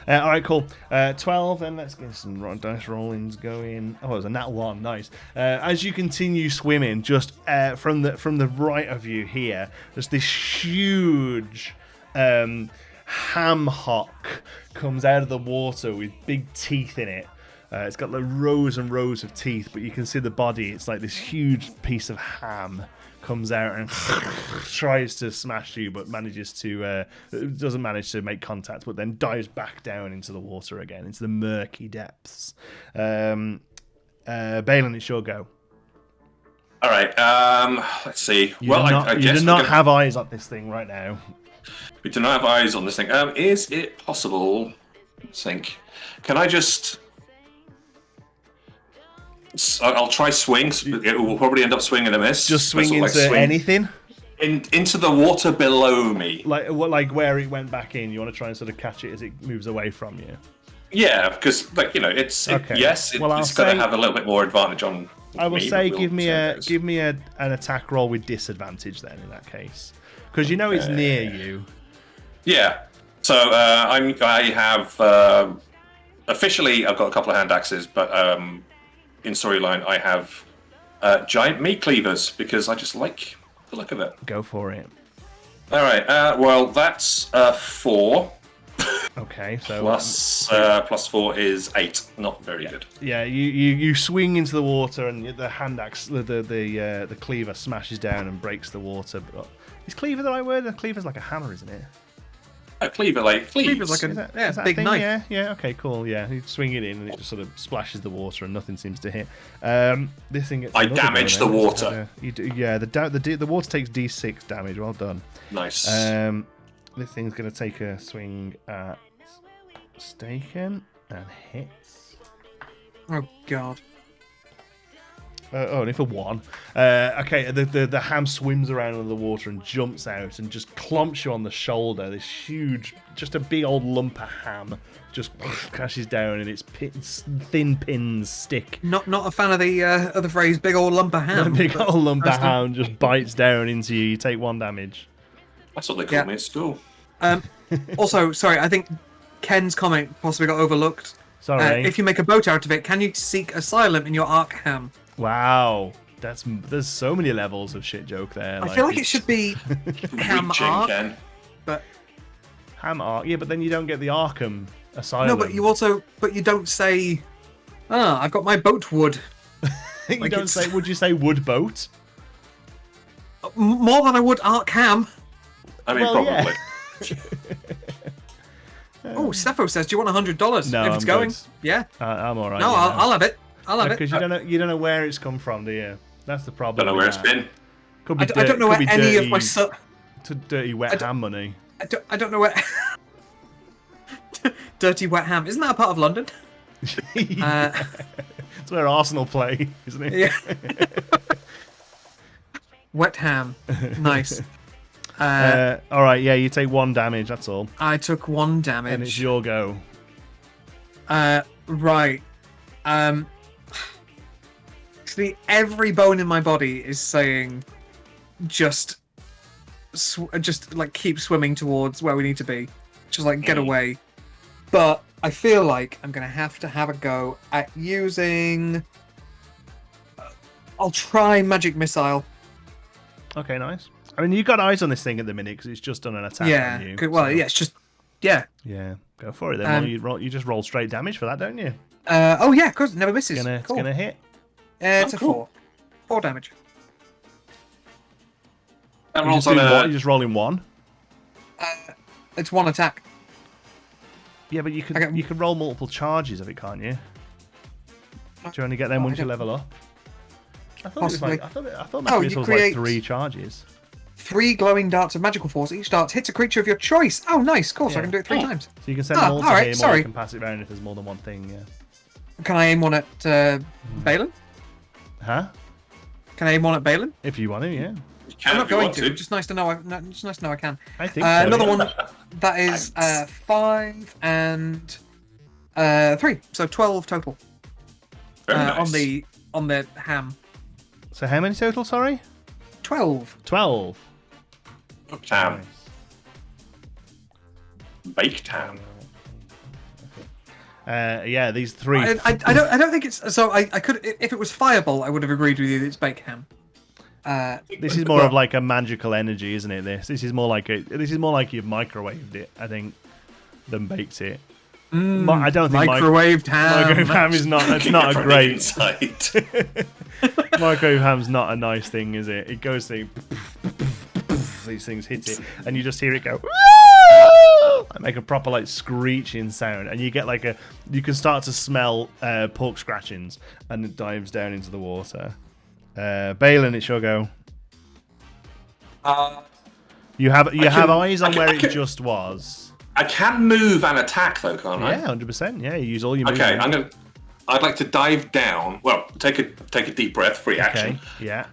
All right, cool. 12, and let's get some dice rollings going. Oh, it was a nat 1. Nice. As you continue swimming, just from the right of you here, there's this huge ham hock comes out of the water with big teeth in it. It's got like rows and rows of teeth, but you can see the body. It's like this huge piece of ham comes out and tries to smash you, but doesn't manage to make contact, but then dives back down into the water again, into the murky depths. Balin, it's your go. All right. Let's see. You do not have eyes on this thing right now. We do not have eyes on this thing. Is it possible? Let's think. Can I just? I'll try swing. It will probably end up swing and a miss. Just swing into anything. Into the water below me. Like where it went back in. You want to try and sort of catch it as it moves away from you. Yeah, because it's okay. It's going to have a little bit more advantage on. I will say, give me an attack roll with disadvantage then. In that case, because it's near you. Yeah. So I have officially I've got a couple of hand axes, but in storyline I have giant meat cleavers because I just like the look of it. Go for it. All right. Well, that's 4. Okay, so plus 4 is 8. Not very good. Yeah, you swing into the water and the hand axe, the cleaver smashes down and breaks the water. Is cleaver the right word? The cleaver's like a hammer, isn't it? A cleaver like cleaves. Cleaver's like a big knife. Yeah. Okay, cool. Yeah, you swing it in and it just sort of splashes the water and nothing seems to hit. This thing gets. I damage the water. You do, yeah. The water takes D6 damage. Well done. Nice. This thing's gonna take a swing at Staken and hits. Oh god. Only for 1. Okay, the ham swims around in the water and jumps out and just clomps you on the shoulder. This huge, just a big old lump of ham just crashes down and its thin pins stick. Not a fan of the phrase "big old lump of ham." A big old lump of ham just bites down into you. You take 1 damage. That's what they call me at school. Also, sorry, I think Ken's comment possibly got overlooked. Sorry. If you make a boat out of it, can you seek asylum in your arc ham? Wow, there's so many levels of shit joke there. I feel like it should be ham arc, Ken. but ham arc. Yeah, but then you don't get the Arkham Asylum. No, but you don't say, I've got my boat wood. You don't say. Would you say wood boat? More than I would arc ham. I mean, probably. Yeah. Oh, Steffo says, "Do you want $100 No, if it's I'm going?" good. Yeah. I'm all right. No, yeah. I'll have it. I'll have it. Because you don't know where it's come from, do you? That's the problem. Don't know where it's been. Could be I don't know where any of my dirty wet ham money. I don't know where. Dirty wet ham. Isn't that a part of London? It's where Arsenal play, isn't it? Yeah. Wet ham. Nice. All right, yeah, you take 1 damage, that's all. I took 1 damage. And it's your go. Right. See, every bone in my body is saying just like keep swimming towards where we need to be. Just like get away. But I feel like I'm going to have a go at using... I'll try Magic Missile. Okay, nice. I mean, you've got eyes on this thing at the minute because it's just done an attack on you. Well, so- yeah, it's just... Yeah. Yeah, go for it then. You just roll straight damage for that, don't you? Oh, yeah, of course. Never misses. It's Cool. gonna hit. It's a cool. 4. 4 damage. That You rolls just, on do a... what? You just roll in one. It's 1 attack. Yeah, but you Okay. can roll multiple charges of it, can't you? Do you only get them Oh, once I you don't- level up? I thought Possibly. it was like I thought Oh, Magic you Missile was create- like 3 charges. 3 glowing darts of magical force. Each dart hits a creature of your choice. Oh, nice. Cool. So I Yeah. can do it 3 times. So you can send them all to alright, him, or sorry. you can pass it around if there's more than one thing. Yeah. Can I aim one at Balin? Huh? Can I aim one at Balin? If you want to, yeah. You can I'm not if you going want to. Just nice to know. Just nice to know I can. I think so. Another yeah. one that is 5 and 3, so 12 total Very nice. on the ham. So how many total? Sorry. 12. 12. Ham. Baked ham. Yeah, these 3. I don't think it's so. I could if it was Fireball, I would have agreed with you that it's baked ham. This is more of like a magical energy, isn't it? This is more like you've microwaved it, I think, than baked it. I don't think Microwaved ham. microwave ham is not. It's not a From the great. inside. Microwave ham's not a nice thing, is it? It goes through. These things hit it, and you just hear it go. And make a proper like screeching sound, and you get like you can start to smell pork scratchings, and it dives down into the water. Balin, it's your go. You have eyes on where it just was. I can move and attack though, can't I? Yeah, 100%. Yeah, you use all your Okay, movement. I'd like to dive down. Well, take a deep breath, free action. Okay, yeah.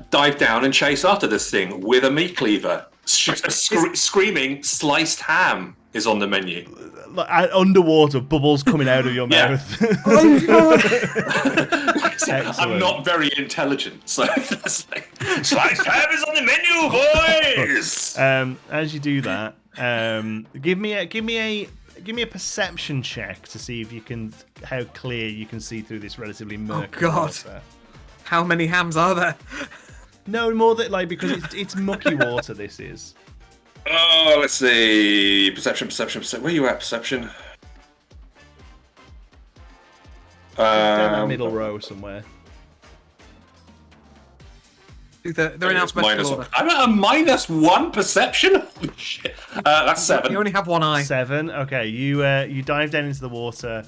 Dive down and chase after this thing with a meat cleaver. Screaming, sliced ham is on the menu. Underwater, bubbles coming out of your Yeah. mouth. I'm not very intelligent, so that's like, sliced ham is on the menu, boys. As you do that, give me a perception check to see if you can how clear you can see through this relatively murky God. water. How many hams are there? No, more that like because it's mucky water. This is. Oh, let's see. Perception. Where are you at, perception? Down that middle row somewhere. They're in alphabetical order. I'm at a -1 perception. Holy shit. That's 7. You only have one eye. 7. Okay, you dive down into the water,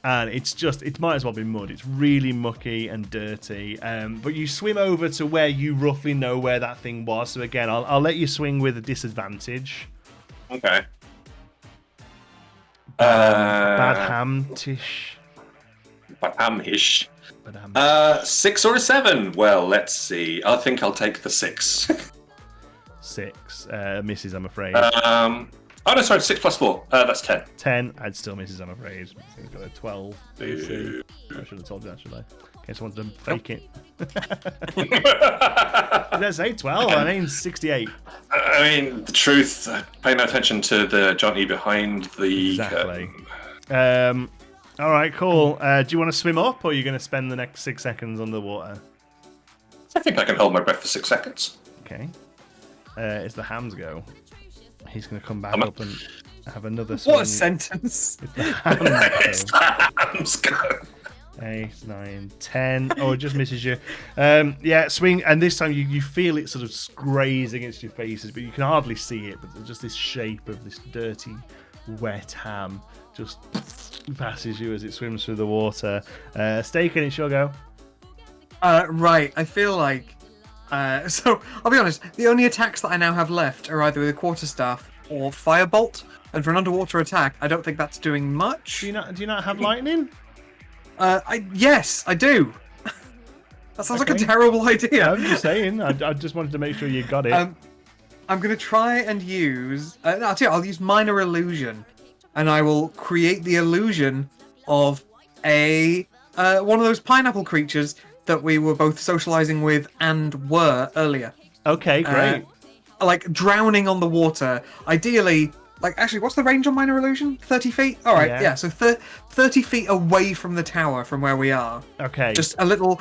and it might as well be mud. It's really mucky and dirty. But you swim over to where you roughly know where that thing was. So again, I'll let you swing with a disadvantage. Okay. Bad ham-tish. Bad ham-ish. Bad ham. 6 or a 7? Well, let's see. I think I'll take the 6. 6. Misses, I'm afraid. Oh no, sorry, 6 plus 4. That's 10. 10. I'd still misses, I'm afraid. I think it's got a 12. AC. I should have told you that, should I? In case I wanted to fake it. Did I say 12? I mean 68. I mean, the truth, pay no attention to the Johnny behind the Exactly. curtain. All right, cool. Do you want to swim up, or are you going to spend the next 6 seconds underwater? I think I can hold my breath for 6 seconds. Okay. It's the ham's go. He's going to come back I'm up and have another swing. What a sentence! It's the ham's It's the ham's go. 8, 9, 10. Oh, it just misses you. Yeah, swing, and this time you feel it sort of graze against your faces, but you can hardly see it. But there's just this shape of this dirty, wet ham just passes you as it swims through the water. Staken, it's your go. Right, I feel like... so, I'll be honest, the only attacks that I now have left are either with a quarterstaff or firebolt, and for an underwater attack, I don't think that's doing much. Do you not have lightning? Yes, I do. That sounds like a Okay. terrible idea. I'm just saying. I just wanted to make sure you got it. I'm going to try and use... I'll tell you, I'll use Minor Illusion, and I will create the illusion of one of those pineapple creatures that we were both socializing with and were earlier. Okay, great. Like drowning on the water, ideally like, actually, what's the range on minor illusion? 30 feet? All right, yeah. So 30 feet away from the tower from where we are. Okay. Just a little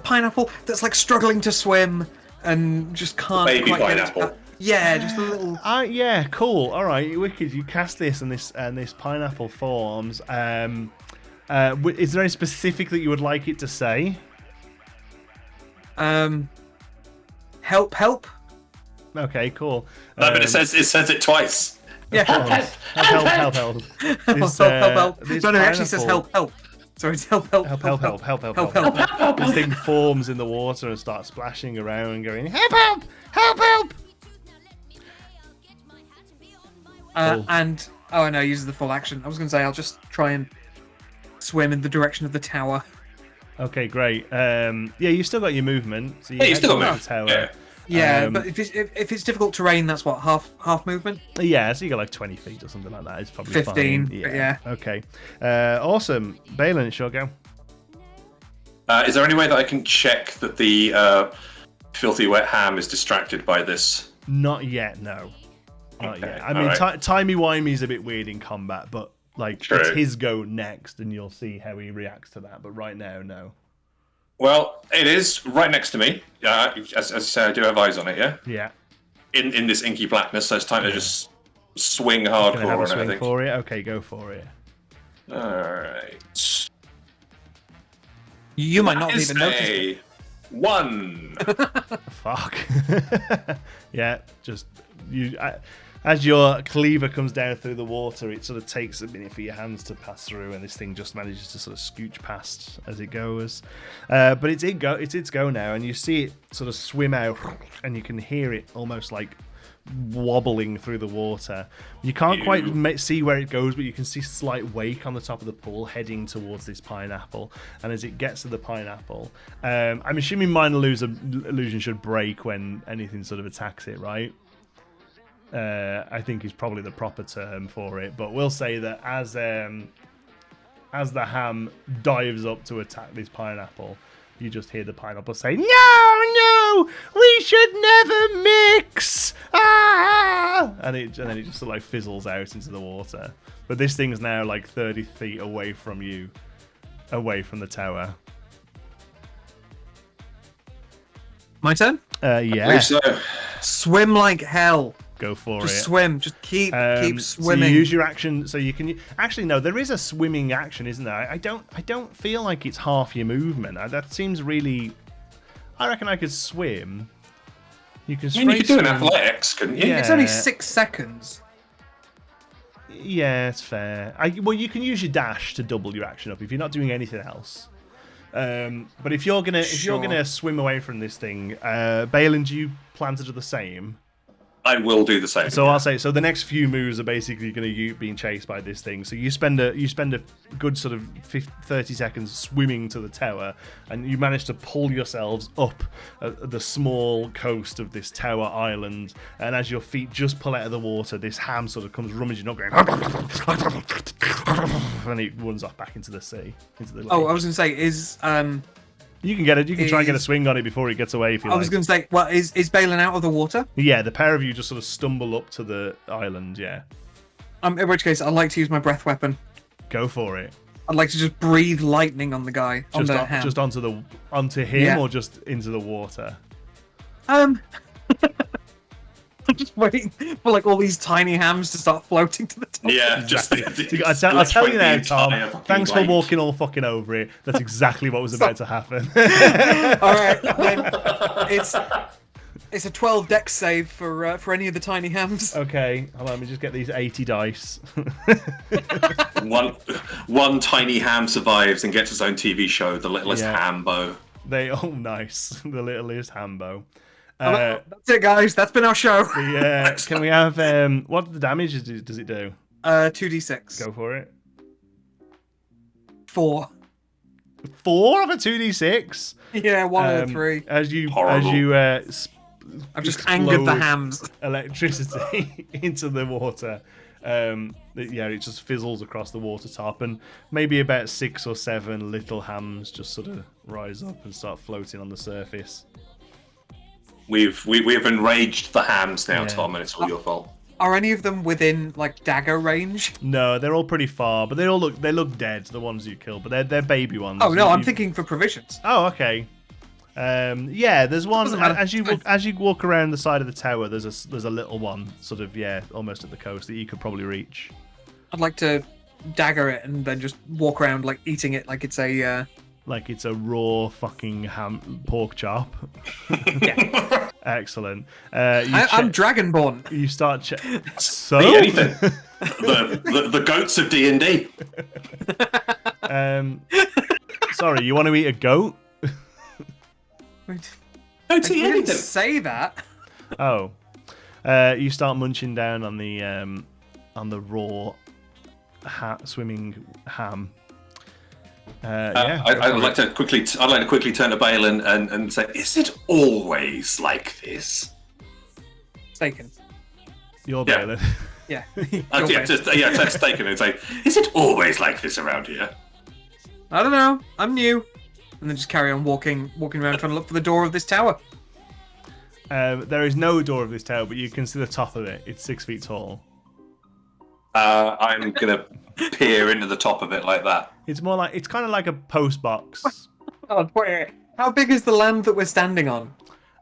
pineapple that's like struggling to swim and just can't. Baby quite pineapple. Yeah, just a little. Yeah, cool. All right, wicked. You cast this, and this pineapple forms. Is there any specific that you would like it to say? Help. Okay, cool. No, but it says it twice. Yeah, help. Help. This, Help. this No, it actually says pineapple- help. Sorry, it's help. This thing forms in the water and starts splashing around and going, help! Cool. And I know, uses the full action. I was going to say I'll just try and swim in the direction of the tower. Okay, great. Yeah, you still got your movement. So You still got the movement. tower. Yeah, but if it's difficult terrain, that's what half movement. Yeah, so you got like 20 feet or something like that. It's probably 15. fine. Yeah. Okay. Awesome. Balin, it's your go. Is there any way that I can check that the filthy wet ham is distracted by this? Not yet, no. Not Okay, yet. I mean, alright. timey-wimey's a bit weird in combat, but like True. it's his go next, and you'll see how he reacts to that. But right now, no. Well, it is right next to me. As I say, I do have eyes on it, yeah? Yeah. In this inky blackness, so it's time to just swing Gonna have hardcore a on it, swing I think. for it. Okay, go for it. Alright. You might not Is even notice it. a 1. Fuck. Yeah, just you. As your cleaver comes down through the water, it sort of takes a minute for your hands to pass through, and this thing just manages to sort of scooch past as it goes. But it's its go now, and you see it sort of swim out, and you can hear it almost like wobbling through the water. You can't quite see where it goes, but you can see slight wake on the top of the pool heading towards this pineapple. And as it gets to the pineapple, I'm assuming minor illusion should break when anything sort of attacks it, right? I think is probably the proper term for it, but we'll say that as the ham dives up to attack this pineapple, you just hear the pineapple say, "No, we should never mix!" Ah! And then it just sort of like fizzles out into the water. But this thing's now like 30 feet away from you, away from the tower. My turn? I Yeah, believe so. Swim like hell. go for Just it. swim. Just keep So swimming. you use your action, so you can actually no. There is a swimming action, isn't there? I don't feel like it's half your movement. That seems really. I reckon I could swim. You can. I mean, you could do an swim. athletics, couldn't you? Yeah. It's only 6 seconds. Yeah, it's fair. Well, you can use your dash to double your action up if you're not doing anything else. But if you're gonna swim away from this thing, Balin, do you plan to do the same? I will do the same. So I'll say, so the next few moves are basically going to you being chased by this thing. So you spend a good sort of 30 seconds swimming to the tower, and you manage to pull yourselves up the small coast of this tower island. And as your feet just pull out of the water, this ham sort of comes rummaging up, going, and it runs off back into the sea, into the lake. Oh, I was going to say, is You can get it. You can try and get a swing on it before it gets away if you like. I was going to say, well, is Balin out of the water? Yeah, the pair of you just sort of stumble up to the island. Yeah, In which case, I'd like to use my breath weapon. go for it. I'd like to just breathe lightning on the guy, on the ham. Just onto him, Yeah. or just into the water. I'm just waiting for like all these tiny hams to start floating to the top. Yeah, just I'll tell you now, Tom. Thanks for walking all fucking over it. That's exactly what was about to happen. All right, then it's a 12 dex save for any of the tiny hams. Okay, hold on. Let me just get these 80 dice. one tiny ham survives and gets his own TV show, The Littlest Yeah. Hambo. Nice. The littlest Hambo. That's it, guys. That's been our show. Can we have what the damage does it do? 2d6. Go for it. 4. 4 of a 2d6. Yeah, 1 out of 3. As you Horrible. I've just angered the explode hams. electricity into the water. It just fizzles across the water top, and maybe about 6 or 7 little hams just sort of rise up and start floating on the surface. We've enraged the hams now, Yeah. Tom, and it's all your fault. Are any of them within like dagger range? No, they're all pretty far, but they look dead. The ones you killed, but they're baby ones. Oh no, I'm thinking for provisions. Oh, okay. Yeah, there's one Doesn't matter. as you walk around the side of the tower. There's a little one, sort of almost at the coast that you could probably reach. I'd like to dagger it and then just walk around like eating it like it's a. Like it's a raw fucking pork chop. Yeah. Excellent. I'm Dragonborn. You start so Eat anything. the goats of D&D. Sorry, you want to eat a goat? Don't I eat didn't anything. say that. Oh, you start munching down on the raw swimming ham. I'd like to quickly turn to Balin and say, is it always like this? Staken. You're Yeah. Balin. Yeah. Turn to Staken and say, is it always like this around here? I don't know. I'm new. And then just carry on walking around trying to look for the door of this tower. There is no door of this tower, but you can see the top of it. It's 6 feet tall. I'm gonna peer into the top of it like that. It's kind of like a post box. Oh, wait. How big is the land that we're standing on?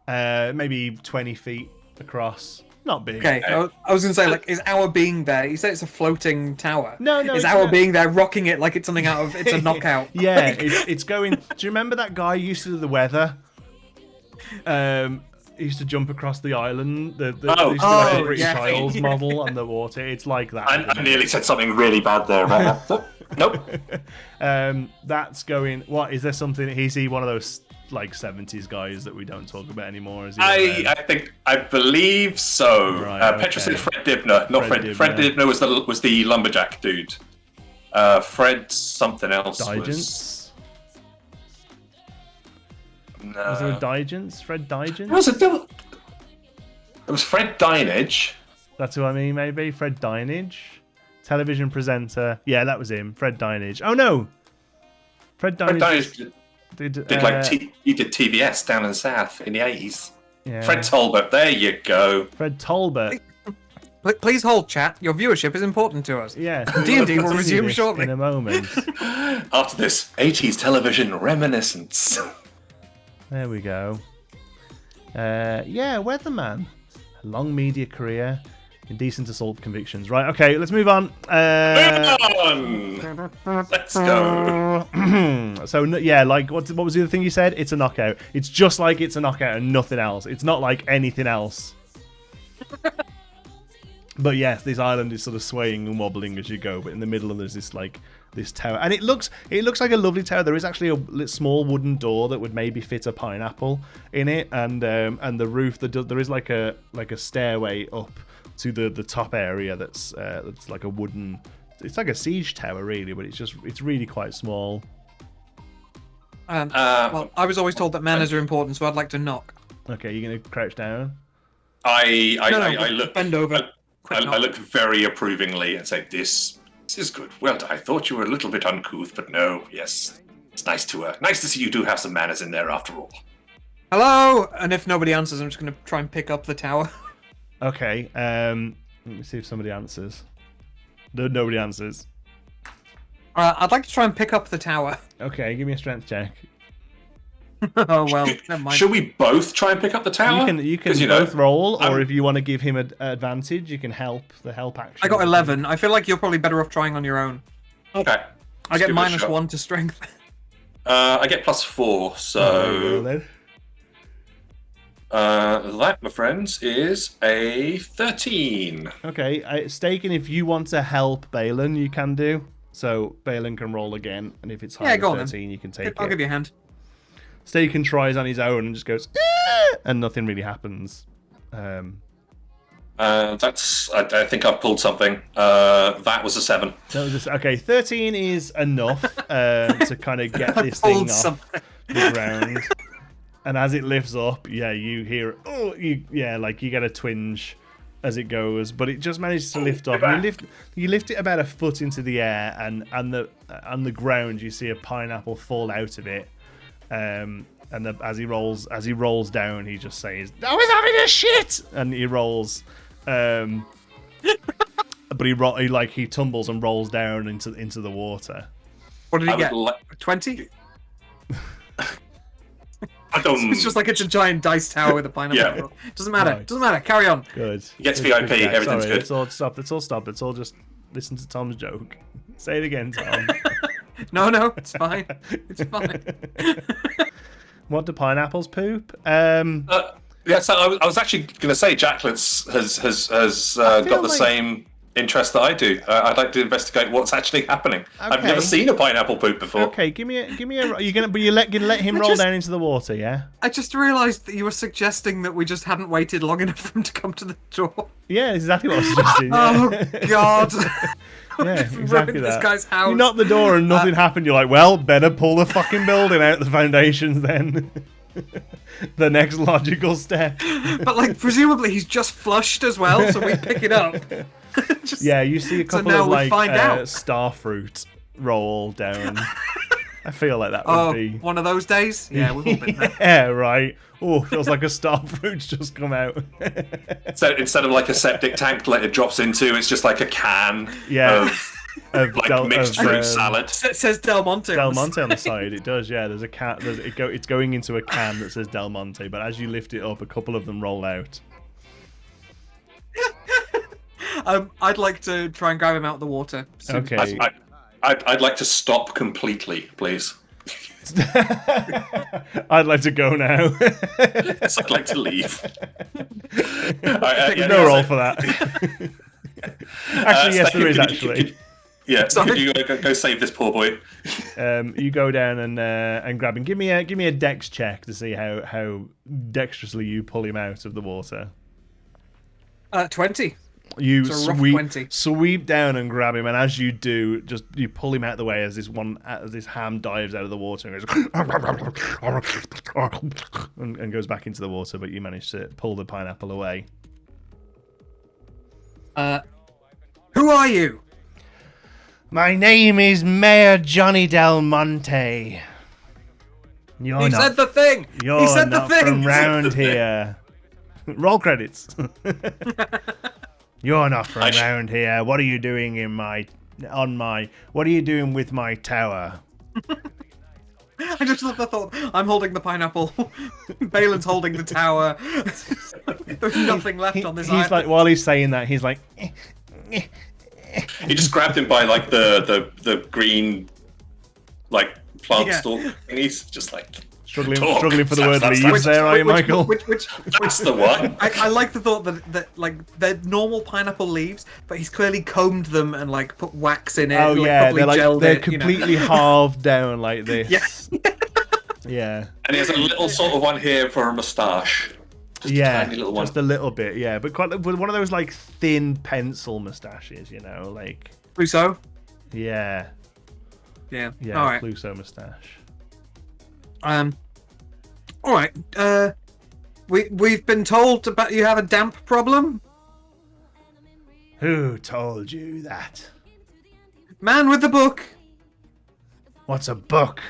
Maybe 20 feet across. Not big. Okay, I was gonna say, like, is our being there? You say it's a floating tower. No, Is it's our not. being there rocking it like it's something out of? It's a knockout. Yeah, it's going. Do you remember that guy who used to do the weather? He used to jump across the island. The used to do like the British yeah. Isles model on the water. It's like that. I nearly said something really bad there about that. Nope. That's going. What is there something? Is he one of those like 70s guys that we don't talk about anymore? Is he I believe so. Right, Petra okay. said Fred Dibner, not Fred. Fred Dibner was the lumberjack dude. Fred something else was. Digence? No. Was there a Digence? Fred Digence? It was Fred Dinage. That's who I mean, maybe? Fred Dinage? Television presenter. Yeah, that was him. Fred Dinage. Oh, no! Fred Fred Dinage Dinage he did TBS down in the south in the 80s. yeah. Fred Tolbert, there you go. Fred Tolbert. Please hold, chat. Your viewership is important to us. Yeah. D&D will Continue resume this shortly. in a moment. After this 80s television reminiscence. There we go. Yeah, Weatherman. A long media career. Indecent assault convictions. Right, okay, let's move on. Let's go. So, yeah, like, what was the other thing you said? It's a knockout. It's just like it's a knockout and nothing else. It's not like anything else. But yes, this island is sort of swaying and wobbling as you go. But in the middle, there's this tower, and it looks like a lovely tower. There is actually a small wooden door that would maybe fit a pineapple in it, and the roof. There is like a stairway up to the top area that's like a wooden. It's like a siege tower, really, but it's really quite small. Well, I was always told that manners are important, so I'd like to knock. Okay, you're gonna crouch down. I look. Bend over. I look very approvingly and say, "This is good. Well, I thought you were a little bit uncouth, but no. Yes, it's nice to see you do have some manners in there after all." Hello! And if nobody answers, I'm just going to try and pick up the tower. Okay. Let me see if somebody answers. No, nobody answers. I'd like to try and pick up the tower. Okay, give me a strength check. Oh, well, never mind. Should we both try and pick up the tower? You can 'Cause, both roll, or I'm- if you want to give him an advantage, you can help the help action. I got 11. I feel like you're probably better off trying on your own. Okay. I Let's get give it a minus shot. 1 to strength. I get +4, so that, my friends, is a 13. Okay, Staken, if you want to help Balin, you can do. So Balin can roll again, and if it's higher go on than then. 13, you can take I'll it. give you a hand. Staken tries on his own and just goes, "Ah!" and nothing really happens. That's. I think I've pulled something. That was a 7. Okay, 13 is enough to kind of get this thing Pulled off something. the ground. And as it lifts up, yeah, you hear, you get a twinge as it goes, but it just manages to lift off. You lift it about a foot into the air, and on the ground you see a pineapple fall out of it. As he rolls down, he just says, "I was having a shit," and he rolls. But he tumbles and rolls down into the water. What did he I get? would 20? I don't. It's just like it's a giant dice tower with a pineapple. Yeah. Doesn't matter. Right. Doesn't matter. Carry on. Good. He gets It's VIP, good, guys. everything's Sorry, good. Let's all stop. Let's all just listen to Tom's joke. Say it again, Tom. No, it's fine. It's fine. What do pineapples poop? Yeah, so I was actually going to say Jacqueline has got the like- same interest that I do. I'd like to investigate what's actually happening. I've Okay. never seen a pineapple poop before. Okay, give me a. You let him roll down into the water, yeah? I just realised that you were suggesting that we just hadn't waited long enough for him to come to the door. Yeah, exactly what I was suggesting. Yeah. Oh God! Yeah, We've exactly ruined that. this guy's house. You knock the door and nothing happened. You're like, well, better pull the fucking building out the foundations then. The next logical step. But like, presumably he's just flushed as well, so we pick it up. Just- Yeah, you see a couple now of we like find out. starfruit roll down. I feel like that would be. one of those days. Yeah, we've all been there. Yeah, right. Oh, feels like a starfruit's just come out. So instead of like a septic tank that it drops into, it's just like a can Yeah. of like mixed fruit salad. It says Del Monte. Del Monte on the side, it does. Yeah, there's a can. It's going into a can that says Del Monte, but as you lift it up, a couple of them roll out. I'd like to try and grab him out of the water. Okay. I'd like to stop completely, please. I'd like to go now. Yes, I'd like to leave. No roll for that. Actually, yes, there is actually. Yeah, Sorry? could you go save this poor boy? You go down and grab him. Give me a dex check to see how dexterously you pull him out of the water. 20. You It's a rough 20. sweep down and grab him, and as you do, just you pull him out of the way as this ham dives out of the water and goes and goes back into the water. But you manage to pull the pineapple away. Who are you? My name is Mayor Johnny Del Monte. You're He not. said the thing. You're He said not the thing. from round here. Roll credits. You're not from round here. What are you doing what are you doing with my tower? I just love the thought. I'm holding the pineapple. Balin's holding the tower. There's nothing left on this He's island. like, while he's saying that, he's like, He just grabbed him by like the green like plant Yeah. stalk thingies, just like struggling talk. for the Stop, word stop, leaves stop. there, are you, Michael? Which That's the one. I like the thought that like they're normal pineapple leaves, but he's clearly combed them and like put wax in it. Oh like, yeah, probably gelled they're it, you know. completely halved down like this. Yeah. Yeah. And he has a little sort of one here for a moustache. Just Yeah, a tiny little one. just a little bit, yeah, but quite with one of those like thin pencil mustaches, you know, like Clouseau? yeah, Yeah. yeah, All right. Clouseau mustache. All right. We've been told about you have a damp problem. Who told you that? Man with the book. What's a book?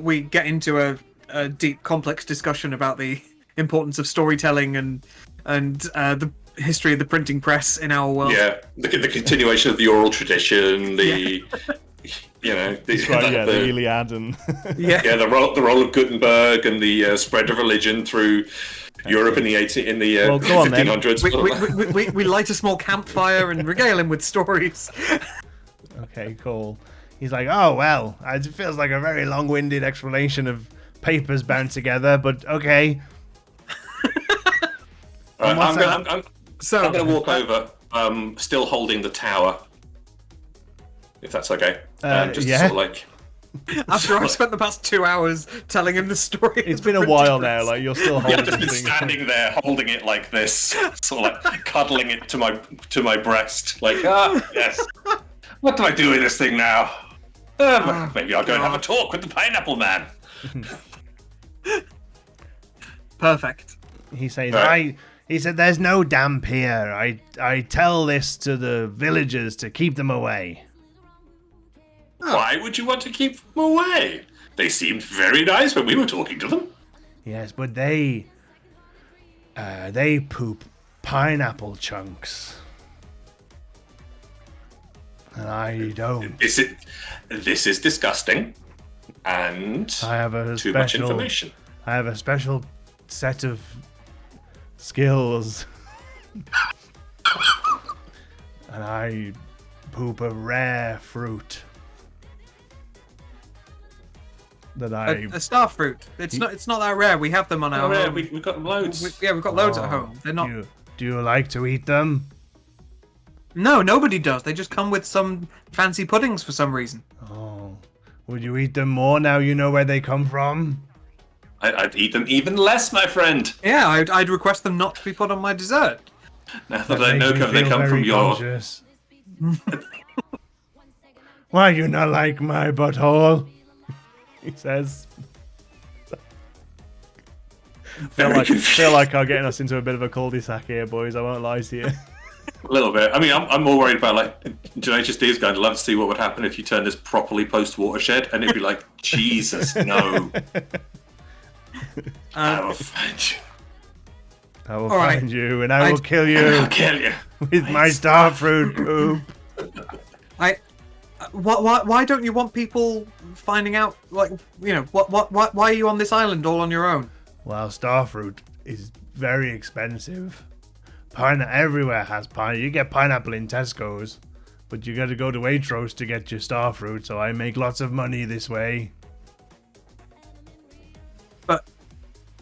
We get into a deep, complex discussion about the importance of storytelling and the history of the printing press in our world. Yeah, the continuation of the oral tradition, the That's right, yeah, the Iliad and Yeah. the role of Gutenberg and the spread of religion through Europe in the Well, go on then. 1500s. We light a small campfire and regale him with stories. Okay, cool. He's like, oh well, it feels like a very long-winded explanation of papers bound together, but okay. Right, what's I'm going So to walk over, still holding the tower, if that's okay. Just yeah. sort of like. after I've spent the past 2 hours telling him the story. It's of been the a printing while press. now. Like you're still Yeah, holding I've just the been thing. standing there holding it like this, sort of like cuddling it to my breast, like yes. What do I do with this thing now? Maybe I'll go and have a talk with the pineapple man. Perfect. He says, Right. He said, "There's no damp here. I tell this to the villagers to keep them away." Why would you want to keep them away? They seemed very nice when we were talking to them. Yes, but they poop pineapple chunks. And I don't. This is disgusting, and I have a too much special information. I have a special set of skills. And I poop a rare fruit. That A star fruit. It's not that rare. We have them on our yeah, home. we've got loads. We've got loads at home. They're not. Do you like to eat them? No, nobody does. They just come with some fancy puddings for some reason. Oh. Would you eat them more now you know where they come from? I'd eat them even less, my friend. Yeah, I'd request them not to be put on my dessert. Now that I know they come from your... Why you not like my butthole? He says. Feel like I'm getting us into a bit of a cul-de-sac here, boys. I won't lie to you. A little bit. I mean, I'm more worried about, like, Tenacious D is going to love to see what would happen if you turn this properly post-watershed, and it'd be like, Jesus, no. I will find you. I will find you, and I will kill you. I'll kill you. With my starfruit poop. Why don't you want people finding out, like, you know, why are you on this island all on your own? Well, starfruit is very expensive. Everywhere has pineapple. You get pineapple in Tesco's, but you got to go to Waitrose to get your starfruit. So I make lots of money this way. But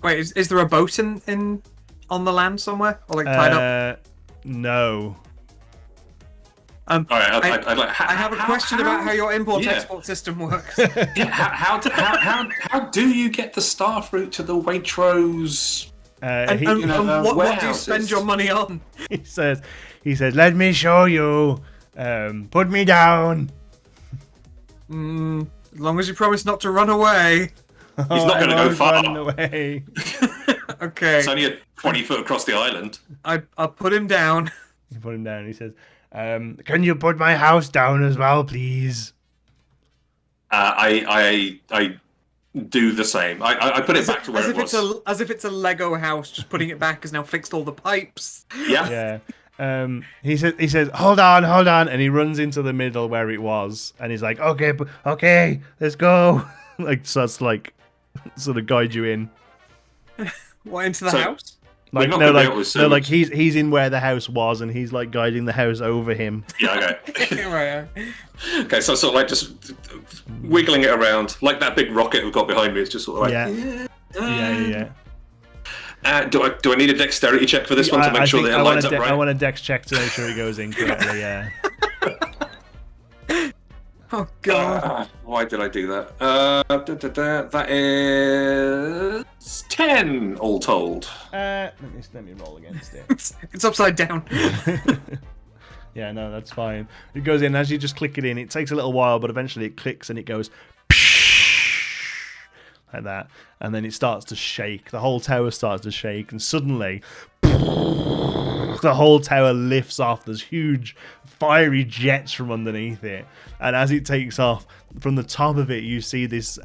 wait, is there a boat in on the land somewhere, or like tied up? No. All right, I have a question about how your import-export system works. Yeah, how do you get the starfruit to the Waitrose? What do you spend your money on? He says, let me show you. Put me down. As long as you promise not to run away. He's not going to go far. Run away. Okay. It's only a 20-foot across the island. I'll put him down. You put him down. He says, can you put my house down as well, please? I do the same. I put it back to where it was. As if it's a Lego house, just putting it back has now fixed all the pipes. Yeah. Yeah. He says, hold on, and he runs into the middle where it was, and he's like, okay, let's go. Like, so that's like, sort of guide you in. What, into the house? Like like he's in where the house was, and he's like guiding the house over him. Yeah, okay. Right. Okay, so sort of like just wiggling it around, like that big rocket we've got behind me. It's just sort of like yeah. Do I need a dexterity check for this one to make sure that it lines up right? I want a dex check to make sure it goes in correctly. Yeah. Oh god! Why did I do that? That is 10 all told. Let me roll against it. It's upside down. Yeah, no, that's fine. It goes in as you just click it in. It takes a little while, but eventually it clicks and it goes like that, and then it starts to shake. The whole tower starts to shake, and suddenly the whole tower lifts off. There's huge fiery jets from underneath it, and as it takes off, from the top of it you see this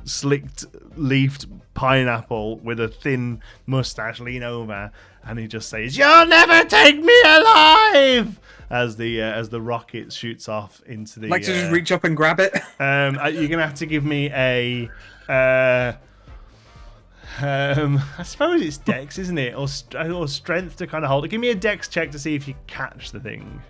slicked leafed pineapple with a thin mustache lean over, and he just says, "You'll never take me alive," as the rocket shoots off into the... Like to just reach up and grab it? You're gonna have to give me a I suppose it's dex, isn't it, or strength to kind of hold it. Give me a dex check to see if you catch the thing.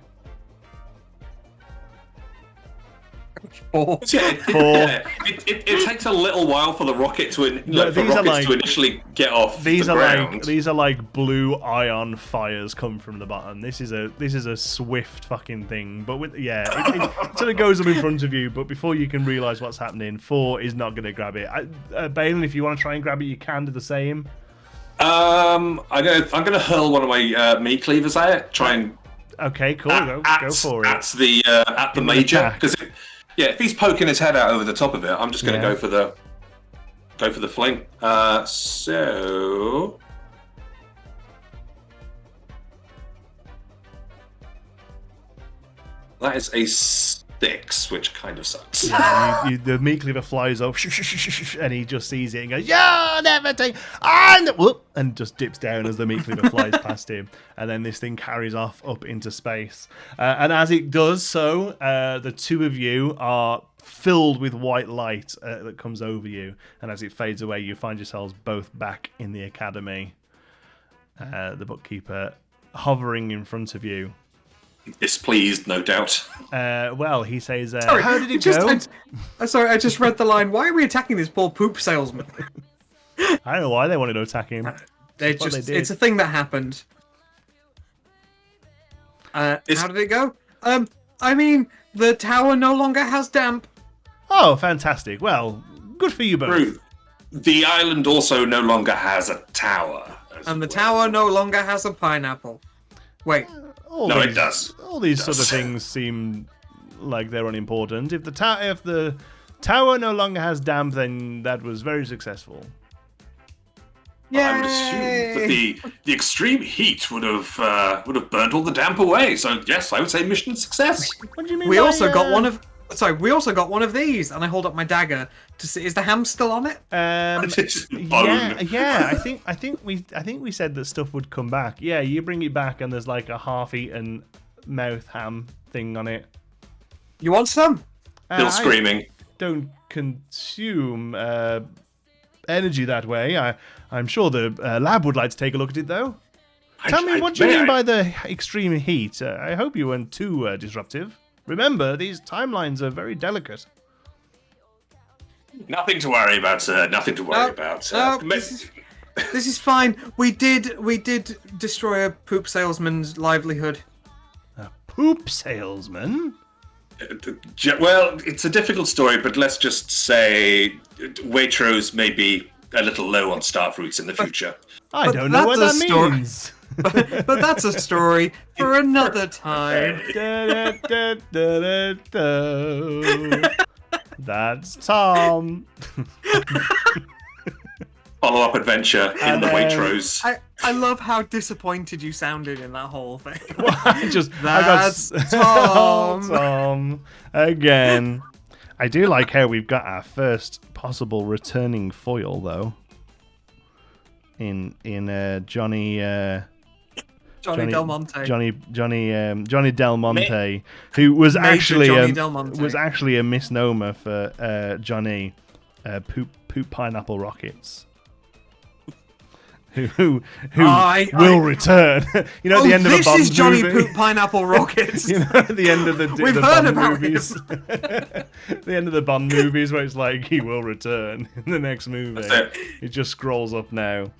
4. Yeah, it takes a little while for the rocket to initially get off the ground. These are like blue ion fires come from the bottom. This is a swift fucking thing. But it sort of goes up in front of you. But before you can realise what's happening, 4 is not going to grab it. Balin, if you want to try and grab it, you can do the same. I'm gonna hurl one of my meat cleavers at it. Try and. Okay, cool. Go for it. At the major, because if he's poking his head out over the top of it, I'm just going to go for the fling. So that is sticks, which kind of sucks. The meat cleaver flies up, and he just sees it and goes, "Yeah, never take," and just dips down as the meat cleaver flies past him. And then this thing carries off up into space. And as it does so, the two of you are filled with white light that comes over you. And as it fades away, you find yourselves both back in the academy. The bookkeeper hovering in front of you. Displeased, no doubt. Well, he says, Sorry, "How did it go?" Sorry, I just read the line. Why are we attacking this poor poop salesman? I don't know why they wanted to attack him. It's a thing that happened. How did it go? I mean, the tower no longer has damp. Oh, fantastic. Well, good for you both. True. The island also no longer has a tower. And the tower no longer has a pineapple. Wait. It does. All these sort of things seem like they're unimportant. If the tower no longer has damp, then that was very successful. Yeah. I would assume that the extreme heat would have burnt all the damp away. So yes, I would say mission success. What do you mean? We also got one of. Sorry, we also got one of these, and I hold up my dagger to see. Is the ham still on it? Yeah. I think we said that stuff would come back. Yeah, you bring it back, and there's like a half-eaten mouth ham thing on it. You want some? Still screaming. Don't consume energy that way. I'm sure the lab would like to take a look at it, though. Tell me, what do you mean by the extreme heat? I hope you weren't too disruptive. Remember, these timelines are very delicate. Nothing to worry about, sir. Nothing to worry about. This is fine. We did destroy a poop salesman's livelihood. A poop salesman? Well, it's a difficult story, but let's just say Waitrose may be a little low on starfruits in the future. I don't know what that means. But that's a story for another time. That's Tom. Follow-up adventure in the Waitrose. I love how disappointed you sounded in that whole thing. That's Tom. Tom again. I do like how we've got our first possible returning foil, though. In Johnny Del Monte. Johnny Del Monte, who was actually a misnomer for Johnny Poop Pineapple Rockets. Who will return? You know, at the end of the Bond movie. This is Johnny movie? Poop Pineapple Rockets. You know, at the end of We've the heard Bond about movies. The end of the Bond movies, where it's like he will return in the next movie. It just scrolls up now.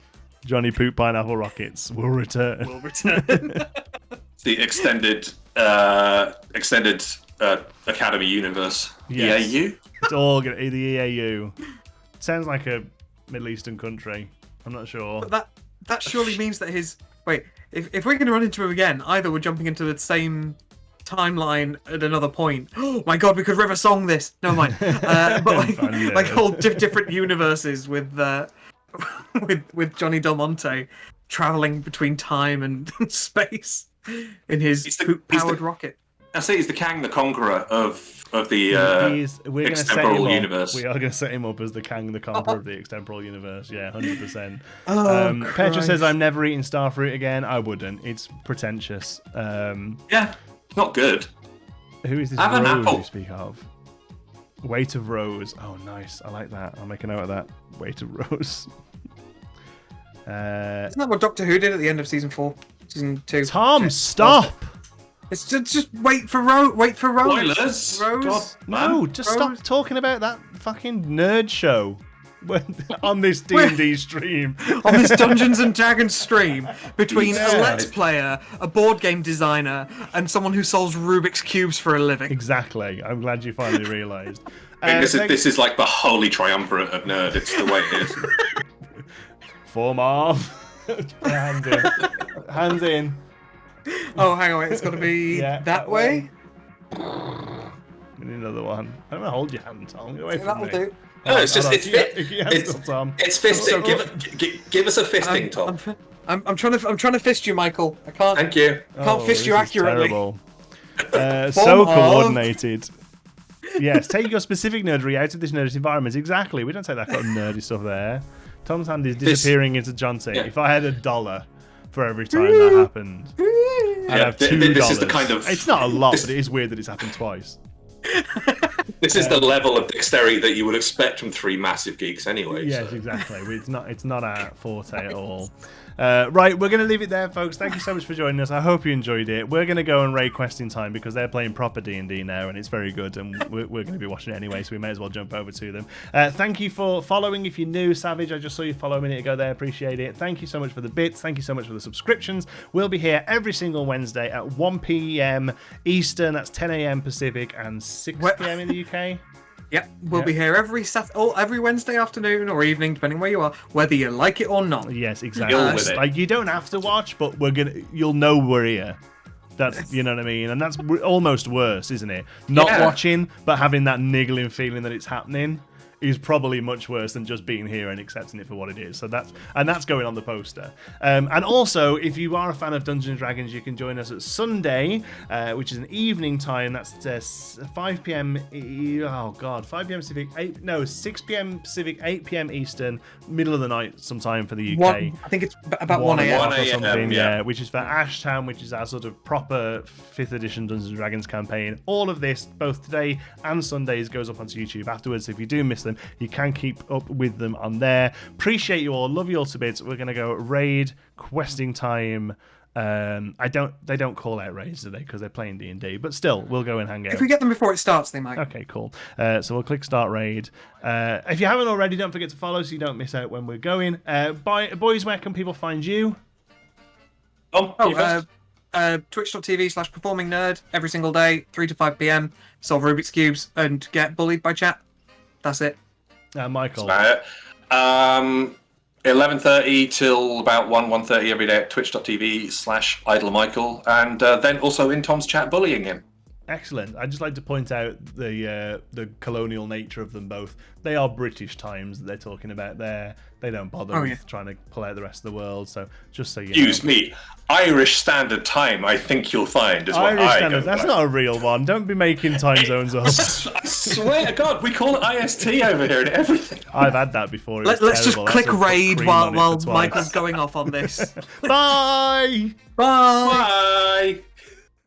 Johnny Poop Pineapple Rockets will return. The extended Academy universe. Yes. EAU? It's all the EAU. Sounds like a Middle Eastern country. I'm not sure. But that surely means that if we're going to run into him again, either we're jumping into the same timeline at another point. Oh my god, we could River Song this. Never mind. But like whole different universes with Johnny Del Monte traveling between time and space in his powered rocket. I say he's the Kang the Conqueror of the Extemporal universe. We are going to set him up as the Kang the Conqueror of the Extemporal universe. Yeah, 100%. Petra says, "I'm never eating starfruit again." I wouldn't. It's pretentious. Yeah, not good. Who is this Have an Rose apple. you speak of? Weight of Rose. Oh, nice. I like that. I'll make a note of that. Weight of Rose. Isn't that what Doctor Who did at the end of season 4? Season 2? Tom, stop! It's just wait for Rose. Wait for Rose. Spoilers. Rose. God, No, just stop talking about that fucking nerd show on this D&D stream. On this Dungeons and Dragons stream between a Let's Player, a board game designer, and someone who solves Rubik's Cubes for a living. Exactly. I'm glad you finally realised. This is like the holy triumvirate of nerd. It's the way it is. Form off. Hands in. Hands in. Oh, hang on, wait, it's got to be that way? We need another one. I'm going to hold your hand, Tom. Get away from That'll me. do. No, it's just It's Tom. It's fisting. Give us a fisting, Tom. I'm trying to fist you, Michael. I can't. Thank you. I can't fist you this is accurately. Terrible. So coordinated. Yes, take your specific nerdery out of this nerdy environment. Exactly. We don't take that kind of nerdy stuff there. Tom's hand is disappearing into John's saying, if I had $1 for every time that happened, I'd have $2. This is the kind of... It's not a lot, but it is weird that it's happened twice. This is the level of dexterity that you would expect from 3 massive geeks anyway. Yes, exactly. It's not our forte at all. Right, we're going to leave it there, folks. Thank you so much for joining us. I hope you enjoyed it. We're going to go and raid questing time because they're playing proper D&D now, and it's very good, and we're going to be watching it anyway, so we may as well jump over to them. Thank you for following. If you're new, Savage, I just saw you follow a minute ago there. Appreciate it. Thank you so much for the bits. Thank you so much for the subscriptions. We'll be here every single Wednesday at 1 p.m. Eastern. That's 10 a.m. Pacific and 6 p.m. in the UK. Yep, we'll be here every Wednesday afternoon or evening, depending where you are, whether you like it or not. Yes, exactly. Like, you don't have to watch, but you'll know we're here. That's, you know what I mean? And that's almost worse, isn't it? Not watching, but having that niggling feeling that it's happening is probably much worse than just being here and accepting it for what it is. So that's going on the poster. And also, if you are a fan of Dungeons and Dragons, you can join us at Sunday, which is an evening time. That's 5 p.m. 5 p.m. Pacific, 6 p.m. Pacific, 8 p.m. Eastern, middle of the night sometime for the UK. I think it's about 1 a.m. or something, yeah, which is for Ashtown, which is our sort of proper 5th edition Dungeons and Dragons campaign. All of this, both today and Sundays, goes up onto YouTube afterwards. So if you do miss them, you can keep up with them on there. Appreciate you all. Love you all to bits. We're going to go raid questing time. They don't call out raids, do they? Because they're playing D&D. But still, we'll go and hang out. If we get them before it starts, they might. Okay, cool. So we'll click start raid. If you haven't already, don't forget to follow so you don't miss out when we're going. Boys, where can people find you? Twitch.tv/performing nerd every single day, 3 to 5 p.m. Solve Rubik's Cubes and get bullied by chat. That's it. Michael. That's about it. 11:30 till about 1:30 every day at twitch.tv/idlemichael, and then also in Tom's chat bullying him. Excellent. I'd just like to point out the colonial nature of them both. They are British times that they're talking about there. They don't bother with trying to pull out the rest of the world. So just so you know. Excuse me. Irish Standard Time, I think you'll find, is what Irish I Standard. go That's by. not a real one. Don't be making time zones up. I swear to God, we call it IST over here and everything. I've had that before. Let's just click raid while Michael's going off on this. Bye! Bye! Bye!